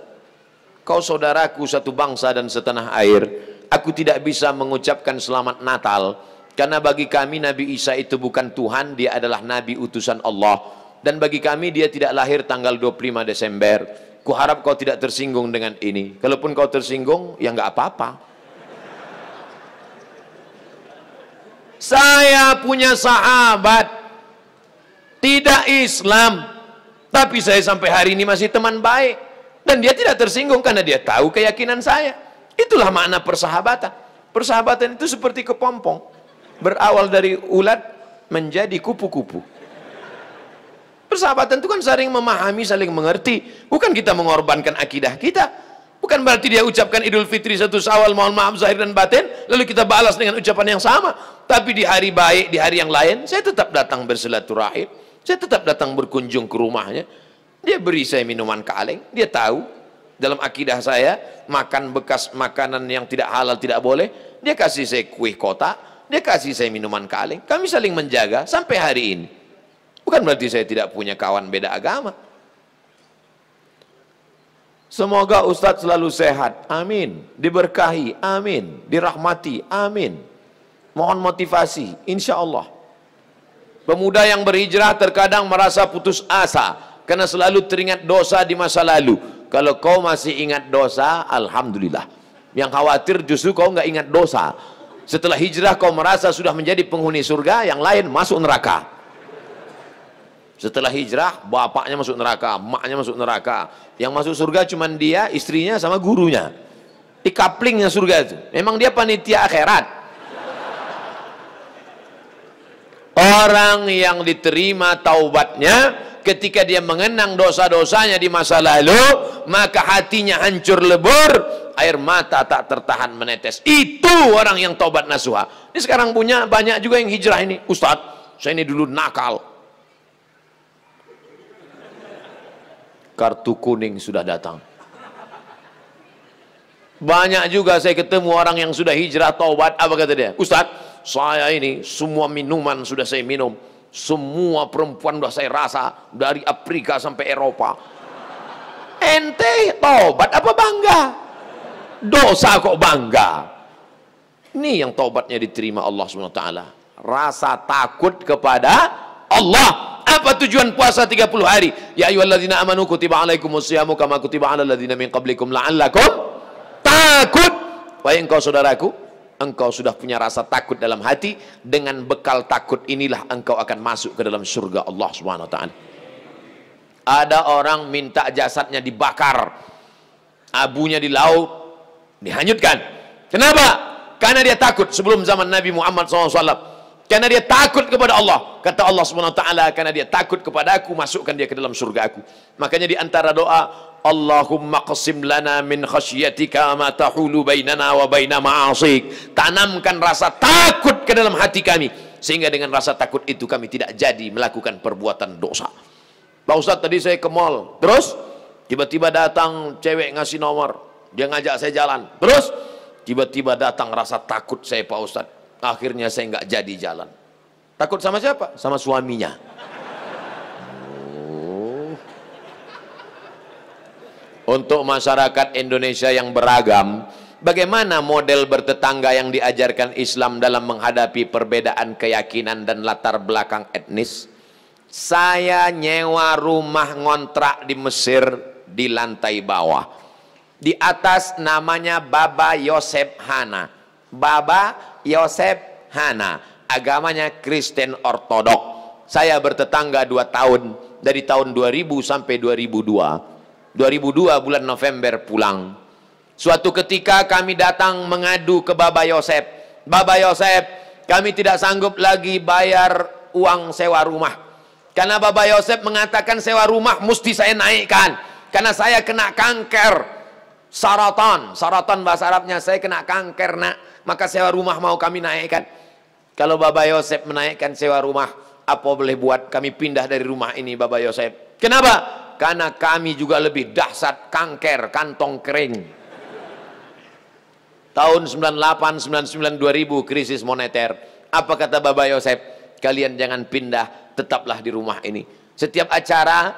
kau saudaraku satu bangsa dan setanah air. Aku tidak bisa mengucapkan selamat Natal, karena bagi kami Nabi Isa itu bukan Tuhan, dia adalah Nabi utusan Allah. Dan bagi kami dia tidak lahir tanggal 25 Desember. Kuharap kau tidak tersinggung dengan ini. Kalaupun kau tersinggung, ya nggak apa-apa. Saya punya sahabat tidak Islam, tapi saya sampai hari ini masih teman baik. Dan dia tidak tersinggung karena dia tahu keyakinan saya. Itulah makna persahabatan. Persahabatan itu seperti kepompong, berawal dari ulat menjadi kupu-kupu. Persahabatan itu kan saling memahami, saling mengerti. Bukan kita mengorbankan akidah kita. Bukan berarti dia ucapkan Idul Fitri 1 Syawal, mohon maaf zahir dan batin, lalu kita balas dengan ucapan yang sama. Tapi di hari baik, di hari yang lain, saya tetap datang bersilaturahim. Saya tetap datang berkunjung ke rumahnya. Dia beri saya minuman kaleng. Dia tahu dalam akidah saya makan bekas makanan yang tidak halal tidak boleh. Dia kasih saya kue kotak, dia kasih saya minuman kaleng. Kami saling menjaga sampai hari ini. Bukan berarti saya tidak punya kawan beda agama. Semoga Ustadz selalu sehat, amin. Diberkahi, amin. Dirahmati, amin. Mohon motivasi, insya Allah. Pemuda yang berhijrah terkadang merasa putus asa karena selalu teringat dosa di masa lalu. Kalau kau masih ingat dosa, alhamdulillah. Yang khawatir justru kau nggak ingat dosa. Setelah hijrah kau merasa sudah menjadi penghuni surga, yang lain masuk neraka. Setelah hijrah, bapaknya masuk neraka, emaknya masuk neraka. Yang masuk surga cuman dia, istrinya sama gurunya. Di kaplingnya surga itu. Memang dia panitia akhirat. Orang yang diterima taubatnya ketika dia mengenang dosa-dosanya di masa lalu, maka hatinya hancur lebur, air mata tak tertahan menetes. Itu orang yang taubat nasuha. Ini sekarang punya banyak juga yang hijrah ini. Ustadz, saya ini dulu nakal. Kartu kuning sudah datang. Banyak juga saya ketemu orang yang sudah hijrah taubat. Apa kata dia? Ustadz, saya ini semua minuman sudah saya minum, semua perempuan sudah saya rasa, dari Afrika sampai Eropa. Ente taubat apa bangga? Dosa kok bangga? Ini yang taubatnya diterima Allah SWT. Rasa takut kepada Allah. Apa tujuan puasa 30 hari? Ya ayyuhalladzina amanu kutiba alaikumusyamu kama kutiba alal ladzina min qablikum la'allakum takut. Wahai engkau saudaraku, engkau sudah punya rasa takut dalam hati. Dengan bekal takut inilah engkau akan masuk ke dalam surga Allah Subhanahu wa taala. Ada orang minta jasadnya dibakar, abunya di laut dihanyutkan. Kenapa? Karena dia takut. Sebelum zaman Nabi Muhammad SAW, karena dia takut kepada Allah. Kata Allah Subhanahu wa taala, karena dia takut kepada aku, masukkan dia ke dalam surga aku. Makanya di antara doa, Allahumma qasim lana min khasyatika ma tahulu bainana wa baina ma'asik. Tanamkan rasa takut ke dalam hati kami, sehingga dengan rasa takut itu kami tidak jadi melakukan perbuatan dosa. Pak Ustadz, tadi saya ke mall, terus tiba-tiba datang cewek ngasih nomor, dia ngajak saya jalan, terus tiba-tiba datang rasa takut saya, Pak Ustadz. Akhirnya saya nggak jadi jalan. Takut sama siapa? Sama suaminya. Untuk masyarakat Indonesia yang beragam, bagaimana model bertetangga yang diajarkan Islam dalam menghadapi perbedaan keyakinan dan latar belakang etnis? Saya nyewa rumah ngontrak di Mesir di lantai bawah. Di atas namanya Baba Yosef Hana. Baba Yosef Hana, agamanya Kristen Ortodok. Saya bertetangga 2 tahun, dari tahun 2000 sampai 2002. 2002 bulan November pulang. Suatu ketika kami datang mengadu ke Baba Yosef. Baba Yosef, kami tidak sanggup lagi bayar uang sewa rumah. Karena Baba Yosef mengatakan sewa rumah mesti saya naikkan. Karena saya kena kanker. Saratan bahasa Arabnya, saya kena kanker nak. Maka sewa rumah mau kami naikkan. Kalau Baba Yosef menaikkan sewa rumah, apa boleh buat? Kami pindah dari rumah ini, Baba Yosef. Kenapa? Karena kami juga lebih dahsyat kanker kantong kering. Tahun 98, 99, 2000 krisis moneter. Apa kata Baba Yosef? Kalian jangan pindah, tetaplah di rumah ini. Setiap acara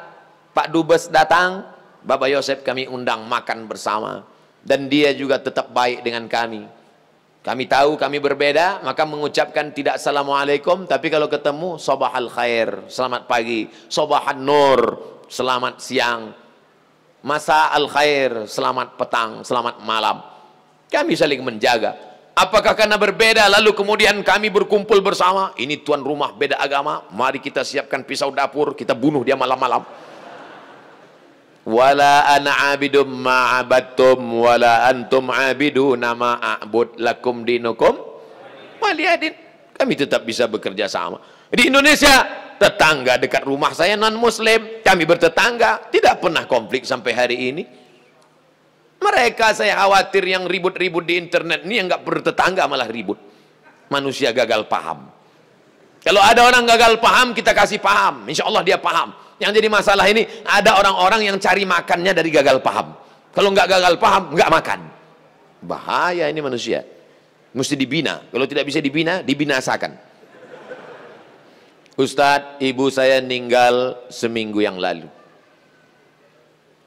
Pak Dubes datang, Bapak Yosef kami undang makan bersama, dan dia juga tetap baik dengan kami. Kami tahu kami berbeda, maka mengucapkan tidak assalamualaikum, tapi kalau ketemu sabahal khair, selamat pagi, sabahan nur, selamat siang, masa al khair, selamat petang, selamat malam. Kami saling menjaga. Apakah karena berbeda lalu kemudian kami berkumpul bersama? Ini tuan rumah beda agama, mari kita siapkan pisau dapur, kita bunuh dia malam-malam. Wala ana abidum ma'abattum wala antum abiduna ma'abud lakum dinukum waliyadin. Kami tetap bisa bekerja sama. Di Indonesia, tetangga dekat rumah saya non muslim, kami bertetangga, tidak pernah konflik sampai hari ini. Mereka saya khawatir yang ribut-ribut di internet ini yang nggak bertetangga malah ribut. Manusia gagal paham. Kalau ada orang gagal paham, kita kasih paham, insya Allah dia paham. Yang jadi masalah ini, ada orang-orang yang cari makannya dari gagal paham. Kalau nggak gagal paham, nggak makan. Bahaya ini manusia. Mesti dibina. Kalau tidak bisa dibina, dibinasakan. Ustadz, ibu saya meninggal seminggu yang lalu.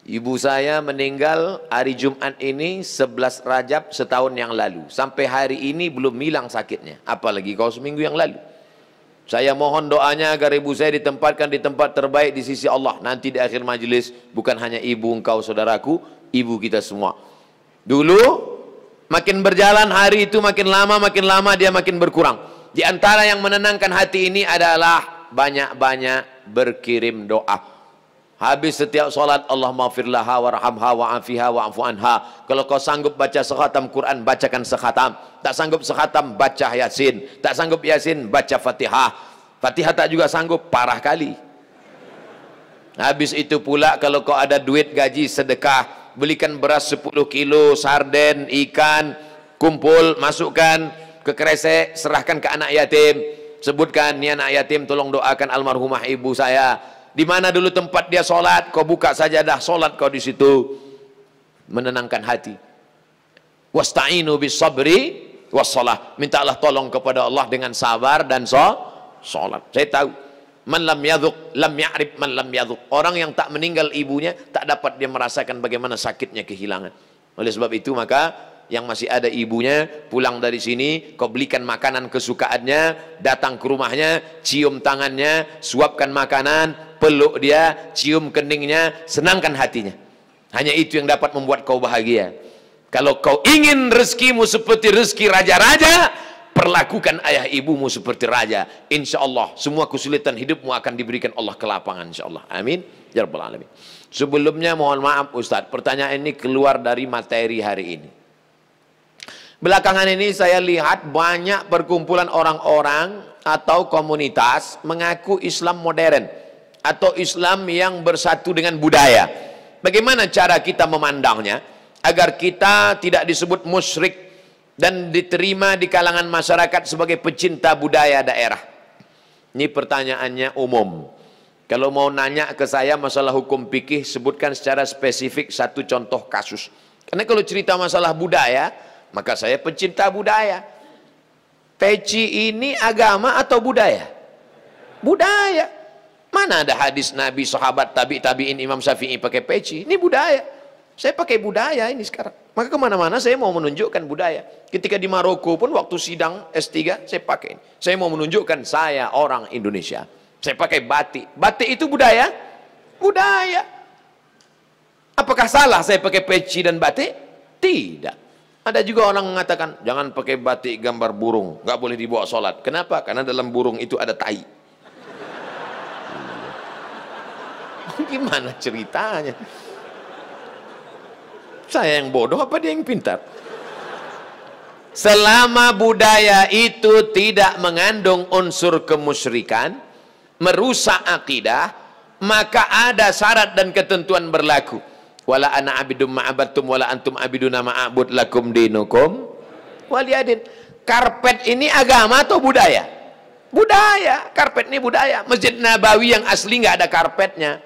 Ibu saya meninggal hari Jumat ini 11 Rajab setahun yang lalu. Sampai hari ini belum hilang sakitnya. Apalagi kalau seminggu yang lalu. Saya mohon doanya agar ibu saya ditempatkan di tempat terbaik di sisi Allah. Nanti di akhir majelis, bukan hanya ibu engkau saudaraku, ibu kita semua. Dulu, makin berjalan hari itu makin lama dia makin berkurang. Di antara yang menenangkan hati ini adalah banyak-banyak berkirim doa. Habis setiap solat, Allahumma firlaha warhamha wa'afiha wa'afu anha. Kalau kau sanggup baca sekhatam Quran, bacakan sekhatam. Tak sanggup sekhatam, baca Yasin. Tak sanggup Yasin, baca Fatihah. Fatihah tak juga sanggup, parah kali. Habis itu pula kalau kau ada duit gaji sedekah, belikan beras 10 kilo, sarden, ikan, kumpul, masukkan ke kresek, serahkan ke anak yatim. Sebutkan, ni anak yatim tolong doakan almarhumah ibu saya. Di mana dulu tempat dia solat, kau buka sajadah solat kau di situ, menenangkan hati. Wasta'inu bis sabri wassalah. Mintalah tolong kepada Allah dengan sabar dan solat. Saya tahu, man lam yadhuq lam ya'rif man lam yadhuq. Orang yang tak meninggal ibunya tak dapat dia merasakan bagaimana sakitnya kehilangan. Oleh sebab itu maka yang masih ada ibunya, pulang dari sini, kau belikan makanan kesukaannya, datang ke rumahnya, cium tangannya, suapkan makanan, peluk dia, cium keningnya, senangkan hatinya. Hanya itu yang dapat membuat kau bahagia. Kalau kau ingin rezekimu seperti rezeki raja-raja, perlakukan ayah ibumu seperti raja. Insya Allah semua kesulitan hidupmu akan diberikan Allah kelapangan, insya Allah. Amin ya rabbal alamin. Sebelumnya mohon maaf Ustadz, pertanyaan ini keluar dari materi hari ini. Belakangan ini saya lihat banyak perkumpulan orang-orang atau komunitas mengaku Islam modern atau Islam yang bersatu dengan budaya. Bagaimana cara kita memandangnya agar kita tidak disebut musyrik dan diterima di kalangan masyarakat sebagai pecinta budaya daerah? Ini pertanyaannya umum. Kalau mau nanya ke saya masalah hukum fikih, sebutkan secara spesifik satu contoh kasus. Karena kalau cerita masalah budaya, maka saya pecinta budaya. Peci ini agama atau budaya? Budaya. Mana ada hadis Nabi, sahabat, tabi'in, Imam Syafi'i pakai peci? Ini budaya. Saya pakai budaya ini sekarang. Maka kemana-mana saya mau menunjukkan budaya. Ketika di Maroko pun waktu sidang S3 saya pakai. Saya mau menunjukkan saya orang Indonesia. Saya pakai batik. Batik itu budaya? Budaya. Apakah salah saya pakai peci dan batik? Tidak. Ada juga orang mengatakan, jangan pakai batik gambar burung, nggak boleh dibawa sholat. Kenapa? Karena dalam burung itu ada tai. Gimana ceritanya? Saya yang bodoh apa dia yang pintar? Selama budaya itu tidak mengandung unsur kemusyrikan, merusak akidah, maka ada syarat dan ketentuan berlaku. Wala ana abidum ma'abattum wala antum abiduna ma'abud lakum dinukum waliyadin. Karpet ini agama atau budaya? Budaya. Karpet ini budaya. Masjid Nabawi yang asli nggak ada karpetnya.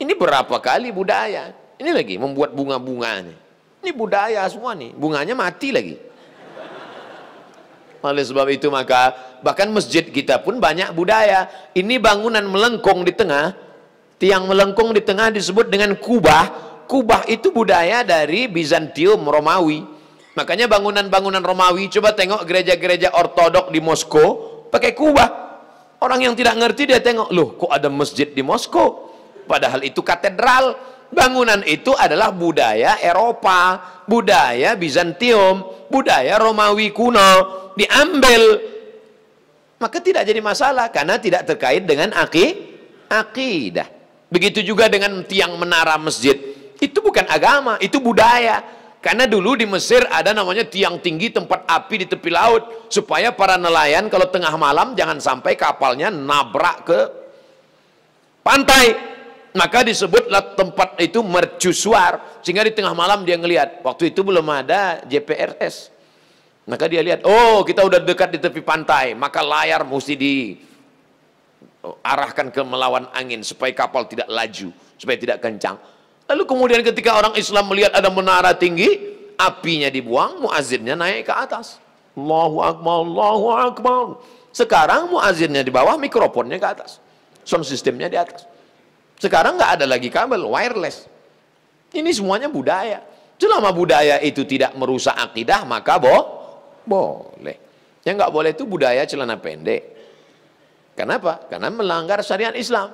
Ini berapa kali budaya. Ini lagi membuat bunga-bunganya. Ini budaya semua nih. Bunganya mati lagi. Oleh sebab itu maka bahkan masjid kita pun banyak budaya. Ini bangunan melengkung di tengah. Tiang melengkung di tengah disebut dengan kubah. Kubah itu budaya dari Bizantium, Romawi. Makanya bangunan-bangunan Romawi, coba tengok gereja-gereja ortodok di Moskow pakai kubah. Orang yang tidak ngerti dia tengok, loh kok ada masjid di Moskow? Padahal itu katedral. Bangunan itu adalah budaya Eropa, budaya Bizantium, budaya Romawi kuno, diambil. Maka tidak jadi masalah karena tidak terkait dengan akidah. Begitu juga dengan tiang menara masjid. Itu bukan agama, itu budaya. Karena dulu di Mesir ada namanya tiang tinggi tempat api di tepi laut, supaya para nelayan kalau tengah malam jangan sampai kapalnya nabrak ke pantai. Maka disebutlah tempat itu mercusuar, sehingga di tengah malam dia ngelihat. Waktu itu belum ada GPRS. Maka dia lihat, oh kita udah dekat di tepi pantai, maka layar mesti diarahkan ke melawan angin supaya kapal tidak laju, supaya tidak kencang. Lalu kemudian ketika orang Islam melihat ada menara tinggi, apinya dibuang, muazzinnya naik ke atas. Allahu Akbar, Allahu Akbar. Sekarang muazzinnya di bawah, mikrofonnya ke atas, sound systemnya di atas. Sekarang nggak ada lagi kabel, wireless. Ini semuanya budaya. Selama budaya itu tidak merusak akidah, maka boleh. Yang nggak boleh itu budaya celana pendek. Kenapa? Karena melanggar syariat Islam.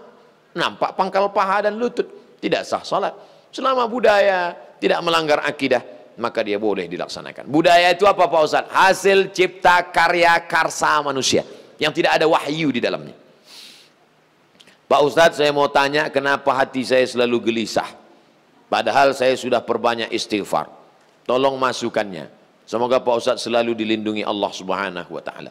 Nampak pangkal paha dan lutut, tidak sah salat. Selama budaya tidak melanggar akidah, maka dia boleh dilaksanakan. Budaya itu apa Pak Ustadz? Hasil cipta karya karsa manusia yang tidak ada wahyu di dalamnya. Pak Ustadz, saya mau tanya, kenapa hati saya selalu gelisah? Padahal saya sudah perbanyak istighfar. Tolong masukannya. Semoga Pak Ustadz selalu dilindungi Allah Subhanahu wa Ta'ala.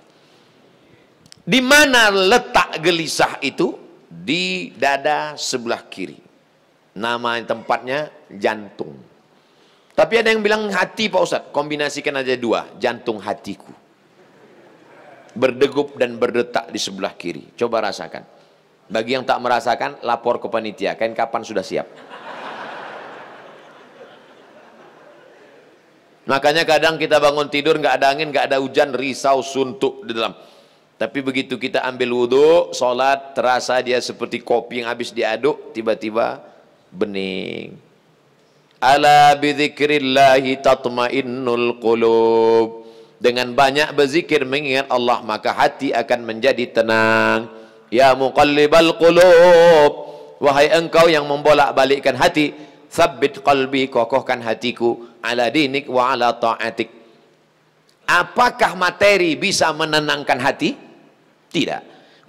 Di mana letak gelisah itu? Di dada sebelah kiri. Nama tempatnya jantung. Tapi ada yang bilang hati Pak Ustadz. Kombinasikan aja dua. Jantung hatiku. Berdegup dan berdetak di sebelah kiri. Coba rasakan. Bagi yang tak merasakan, lapor ke panitia. Kain kapan sudah siap? Makanya kadang kita bangun tidur nggak ada angin, nggak ada hujan, risau, suntuk di dalam. Tapi begitu kita ambil wudhu, sholat, terasa dia seperti kopi yang habis diaduk, tiba-tiba bening. Ala bidzikrillahi tatmainnul qulub. Dengan banyak berzikir mengingat Allah, maka hati akan menjadi tenang. Ya muqallibal qulub, wahai engkau yang membolak-balikkan hati, tsabbit qalbi, kokohkan hatiku, ala dinik wa ala ta'atik. Apakah materi bisa menenangkan hati? Tidak.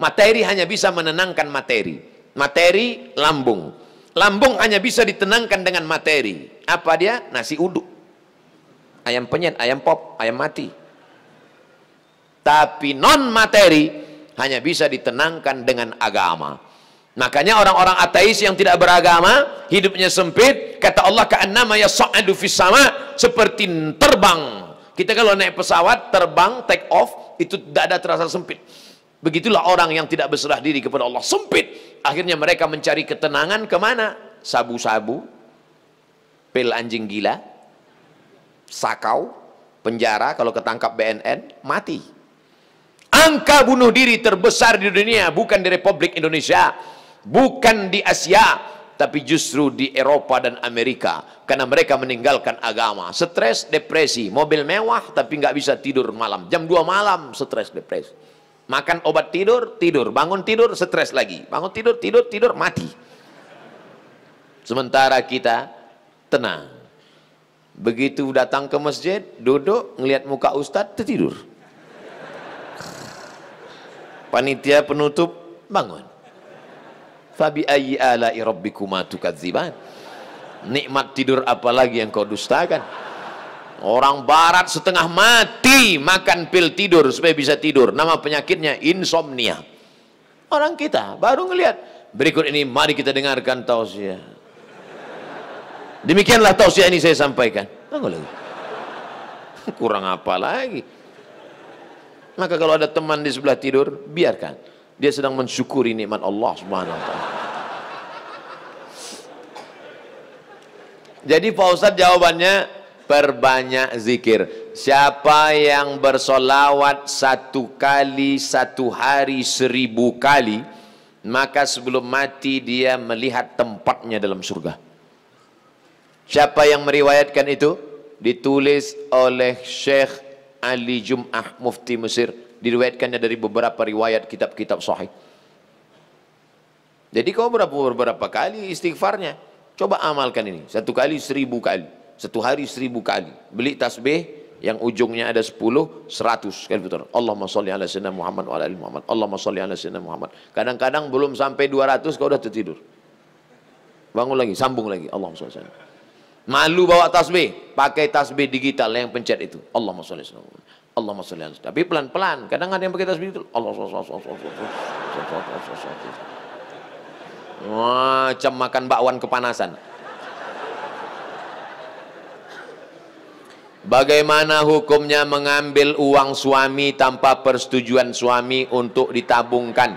Materi hanya bisa menenangkan materi. Materi lambung. Lambung hanya bisa ditenangkan dengan materi. Apa dia? Nasi uduk, ayam penyet, ayam pop, ayam mati. Tapi non materi hanya bisa ditenangkan dengan agama. Makanya orang-orang ateis yang tidak beragama, hidupnya sempit. Kata Allah, ka'annama yas'adu fis sama, seperti terbang. Kita kalau naik pesawat, terbang, take off, itu dada terasa sempit. Begitulah orang yang tidak berserah diri kepada Allah, sempit. Akhirnya mereka mencari ketenangan kemana? Sabu-sabu, pil anjing gila, sakau, penjara, kalau ketangkap BNN, mati. Angka bunuh diri terbesar di dunia bukan di Republik Indonesia, bukan di Asia, tapi justru di Eropa dan Amerika, karena mereka meninggalkan agama. Stres, depresi, mobil mewah tapi nggak bisa tidur malam, jam 2 malam stres, depresi. Makan obat tidur, tidur, bangun tidur, stres lagi, bangun tidur, tidur, mati. Sementara kita tenang. Begitu datang ke masjid, duduk, ngelihat muka ustadz, tertidur. Panitia penutup, bangun. Fabi ayyi ala'i rabbikuma tukadziban. Nikmat tidur apalagi yang kau dustakan? Orang barat setengah mati makan pil tidur supaya bisa tidur. Nama penyakitnya insomnia. Orang kita baru ngelihat. Berikut ini mari kita dengarkan tausiah. Demikianlah tausiah ini saya sampaikan. Bangun lagi. Kurang apa lagi? Maka kalau ada teman di sebelah tidur, biarkan. Dia sedang mensyukuri nikmat Allah Subhanahu wa Ta'ala. Jadi Pak Ustadz jawabannya, perbanyak zikir. Siapa yang bersolawat 1 kali 1 hari 1000 kali, maka sebelum mati dia melihat tempatnya dalam surga. Siapa yang meriwayatkan itu? Ditulis oleh Syekh Ali Jum'ah, mufti Mesir. Diriwayatkannya dari beberapa riwayat kitab-kitab sahih. Jadi kau beberapa kali istighfarnya. Coba amalkan ini. 1 kali 1000 kali. 1 hari 1000 kali. Beli tasbih yang ujungnya ada 10, 100 kali putar. Allahumma sholli ala sayyidina Muhammad wa ala ali Muhammad. Allahumma sholli ala sayyidina Muhammad. Kadang-kadang belum sampai 200 kau udah tertidur. Bangun lagi, sambung lagi. Allahumma sholli ala sayyidina. Malu bawa tasbih, pakai tasbih digital yang pencet itu. Allahumma sholli ala sayyidina. Allahumma sholli ala sayyidina. Tapi pelan-pelan. Kadang ada yang pakai tasbih itu. Macam makan bakwan kepanasan. Bagaimana hukumnya mengambil uang suami tanpa persetujuan suami untuk ditabungkan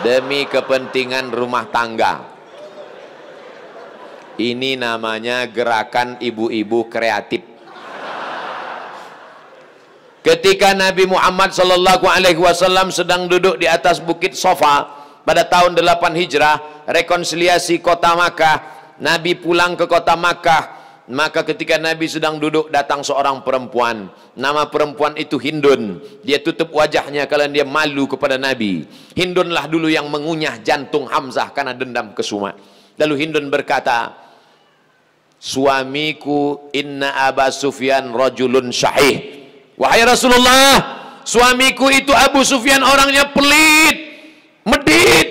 demi kepentingan rumah tangga? Ini namanya gerakan ibu-ibu kreatif. Ketika Nabi Muhammad SAW sedang duduk di atas bukit Sofa pada tahun 8 Hijrah, rekonsiliasi kota Makkah, Nabi pulang ke kota Makkah. Maka ketika Nabi sedang duduk, datang seorang perempuan. Nama perempuan itu Hindun. Dia tutup wajahnya karena dia malu kepada Nabi. Hindunlah dulu yang mengunyah jantung Hamzah karena dendam kesuma. Lalu Hindun berkata, suamiku inna Aba Sufyan rajulun syahih. Wahai Rasulullah, suamiku itu Abu Sufyan orangnya pelit, medit,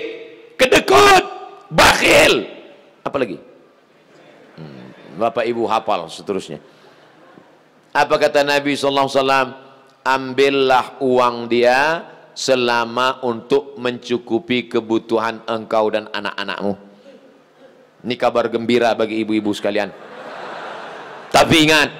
kedekut, bakhil. Apa lagi? Bapak ibu hafal seterusnya. Apa kata Nabi SAW? Ambillah uang dia selama untuk mencukupi kebutuhan engkau dan anak-anakmu. Ini kabar gembira bagi ibu-ibu sekalian. Tapi ingat,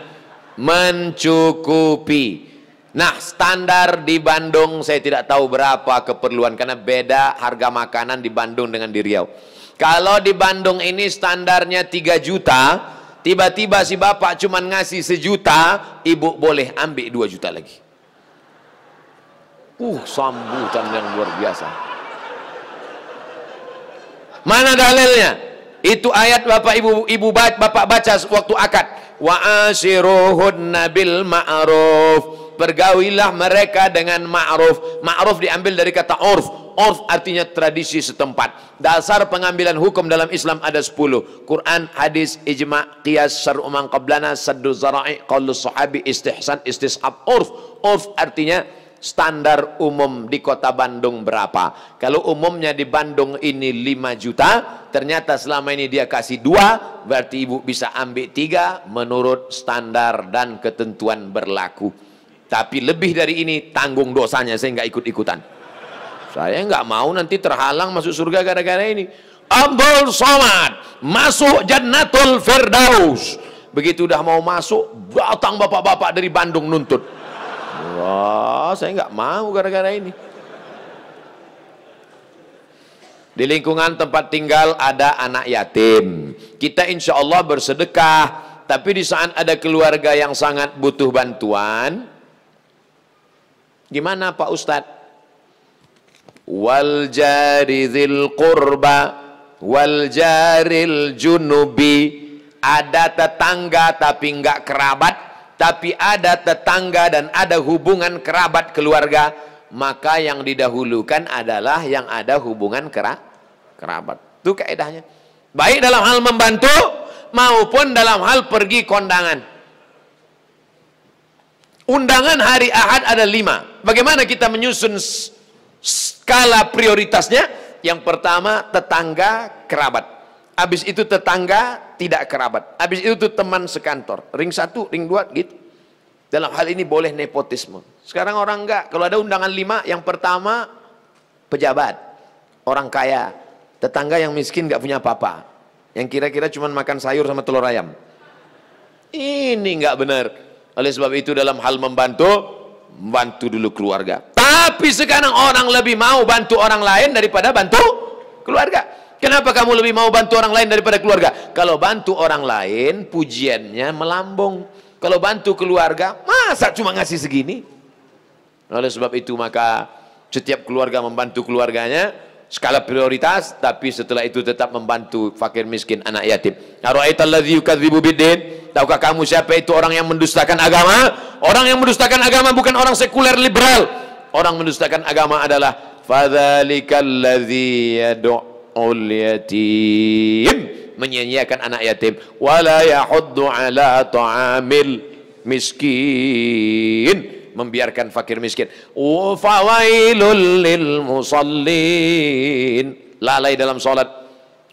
mencukupi. Nah, standar di Bandung saya tidak tahu berapa keperluan, karena beda harga makanan di Bandung dengan di Riau. Kalau di Bandung ini standarnya 3 juta, tiba-tiba si bapak cuma ngasih 1 juta, ibu boleh ambil 2 juta lagi. Sambutan yang luar biasa. Mana dalilnya? Itu ayat bapak ibu bapak baca waktu akad. Wa ashiruhunna bil ma'ruf. Pergaulilah mereka dengan ma'ruf. Ma'ruf diambil dari kata urf. Urf artinya tradisi setempat. Dasar pengambilan hukum dalam Islam ada 10. Quran, hadis, ijma', qiyas, syar'u man qablana, saddu zara'i, qaulus sahabi, istihsan, istishab. Urf. Urf artinya standar umum di kota Bandung berapa. Kalau umumnya di Bandung ini 5 juta, ternyata selama ini dia kasih 2, berarti ibu bisa ambil 3 menurut standar dan ketentuan berlaku. Tapi lebih dari ini tanggung dosanya, saya nggak ikut-ikutan. Saya nggak mau nanti terhalang masuk surga gara-gara ini. Abdul Somad masuk Jannatul Firdaus. Begitu udah mau masuk, datang bapak-bapak dari Bandung nuntut. Wah, saya nggak mau gara-gara ini. Di lingkungan tempat tinggal ada anak yatim. Kita insya Allah bersedekah. Tapi di saat ada keluarga yang sangat butuh bantuan, gimana Pak Ustadz? Wal jari dzil qurba wal jaril junubi. Ada tetangga tapi enggak kerabat, tapi ada tetangga dan ada hubungan kerabat keluarga, maka yang didahulukan adalah yang ada hubungan kerabat. Itu kaidahnya. Baik dalam hal membantu maupun dalam hal pergi kondangan. Undangan hari Ahad ada 5. Bagaimana kita menyusun skala prioritasnya? Yang pertama tetangga kerabat. Habis itu tetangga tidak kerabat. Habis itu teman sekantor. Ring 1, ring 2 gitu. Dalam hal ini boleh nepotisme. Sekarang orang enggak. Kalau ada undangan 5, yang pertama pejabat, orang kaya, tetangga yang miskin enggak punya apa-apa, yang kira-kira cuma makan sayur sama telur ayam. Ini enggak benar. Oleh sebab itu dalam hal membantu dulu keluarga. Tapi sekarang orang lebih mau bantu orang lain daripada bantu keluarga. Kenapa kamu lebih mau bantu orang lain daripada keluarga? Kalau bantu orang lain pujiannya melambung. Kalau bantu keluarga, masa cuma ngasih segini? Oleh sebab itu maka setiap keluarga membantu keluarganya skala prioritas, tapi setelah itu tetap membantu fakir miskin, anak yatim. Ara'aital ladzi yukadzibu biddin, tahukah kamu siapa itu orang yang mendustakan agama? Orang yang mendustakan agama bukan orang sekuler liberal. Orang mendustakan agama adalah fadzalikal ladzi yad'ul yatim, menyia-nyiakan anak yatim, wala yahuddu ala ta'amil miskin, membiarkan fakir miskin. Fawailul lil musallin, lalai dalam salat.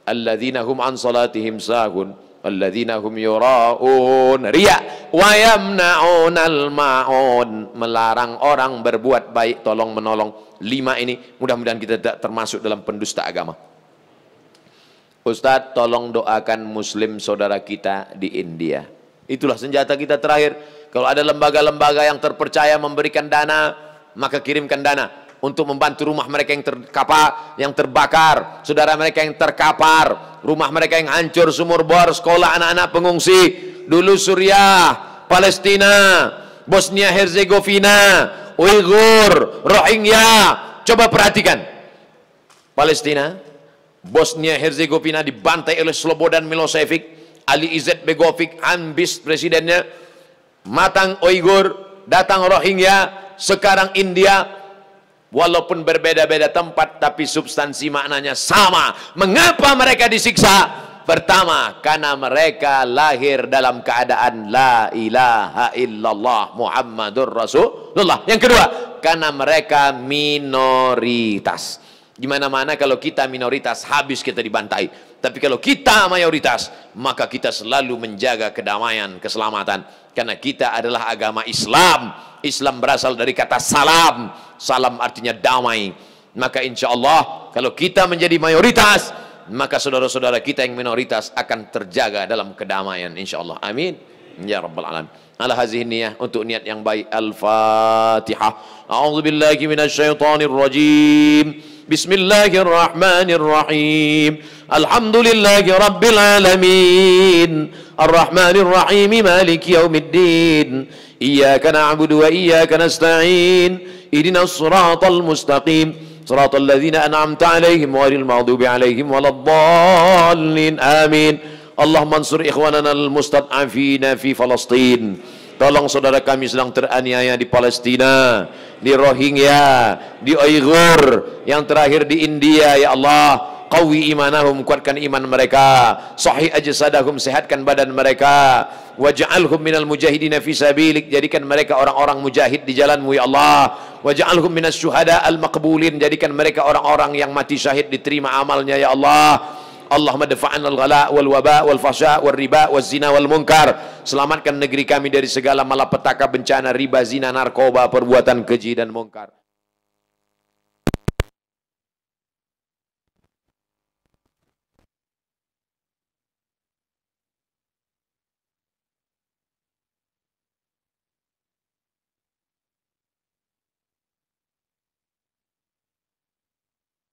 Alladzina hum an salatihim sahun, alladzina hum yuraun, riya, wa yamna'unal ma'un, melarang orang berbuat baik, tolong menolong. 5 ini mudah-mudahan kita tidak termasuk dalam pendusta agama. Ustadz, tolong doakan muslim saudara kita di India. Itulah senjata kita terakhir. Kalau ada lembaga-lembaga yang terpercaya memberikan dana, maka kirimkan dana untuk membantu rumah mereka yang yang terbakar, saudara mereka yang terkapar, rumah mereka yang hancur, sumur bor, sekolah anak-anak pengungsi. Dulu Suriah, Palestina, Bosnia Herzegovina, Uighur, Rohingya. Coba perhatikan. Palestina, Bosnia Herzegovina dibantai oleh Slobodan Milosevic, Ali Izzet Begovic, ambis presidennya. Matang Uighur, datang Rohingya, sekarang India. Walaupun berbeda-beda tempat, tapi substansi maknanya sama. Mengapa mereka disiksa? Pertama, karena mereka lahir dalam keadaan la ilaha illallah Muhammadur Rasulullah. Yang kedua, karena mereka minoritas. Gimana-mana kalau kita minoritas, habis kita dibantai. Tapi kalau kita mayoritas, maka kita selalu menjaga kedamaian, keselamatan. Karena kita adalah agama Islam. Islam berasal dari kata salam. Salam artinya damai. Maka insya Allah, kalau kita menjadi mayoritas, maka saudara-saudara kita yang minoritas akan terjaga dalam kedamaian insya Allah. Amin ya rabbal alamin. Ala hazihi niyah, untuk niat yang baik. Al-Fatihah. A'udzubillahi minasyaitonir rajim. Bismillahirrahmanirrahim. Alhamdulillahi rabbil alamin. Ar-Rahmanir Rahim, Maliki yaumiddin. Iyyaka na'budu wa iyyaka nasta'in. Ihdinas siratal mustaqim. Siratal ladzina an'amta 'alaihim ghairil maghdubi 'alaihim waladdallin. Amin. Allahumma ansur ikhwanana al-mustad'afina fi Palestin. Tolong saudara kami sedang teraniaya di Palestina, di Rohingya, di Uighur, yang terakhir di India. Ya Allah, qawi imanahum, kuatkan iman mereka. Sahih ajsadahum, sehatkan badan mereka. Waj'alhum minal mujahidina fi sabilik, jadikan mereka orang-orang mujahid di jalanmu ya Allah. Waj'alhum minas syuhada al-maqbulin, jadikan mereka orang-orang yang mati syahid, diterima amalnya ya Allah. Allahumma dafa'an al-ghala wal waba wal fahsya wal riba wal zina wal munkar. Selamatkan negeri kami dari segala malapetaka, bencana, riba, zina, narkoba, perbuatan keji dan munkar.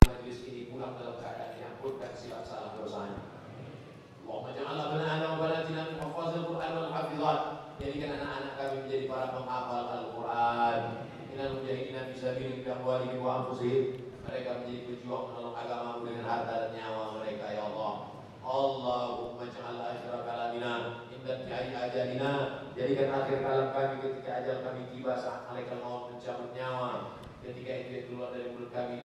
Majlis ini pulang dalam keadaan diampunkan silap salah dosanya. Allahumma ja'alna banana wa banatina min hafazil Qur'an wal hafizat. Jadikan anak-anak kami menjadi para penghafal Al-Quran. Innal mujahidina fi sabilik bi amwalihim wa anfusihim. Mereka menjadi pejuang menolong agamamu dengan harta dan nyawa mereka ya Allah. Allahumma ja'al akhir kalamina inda tiai ajalina. Jadikan akhir kalam kami ketika ajal kami tiba, saat malaikat maut mencabut nyawa. Ketika itu keluar dari mulut kami.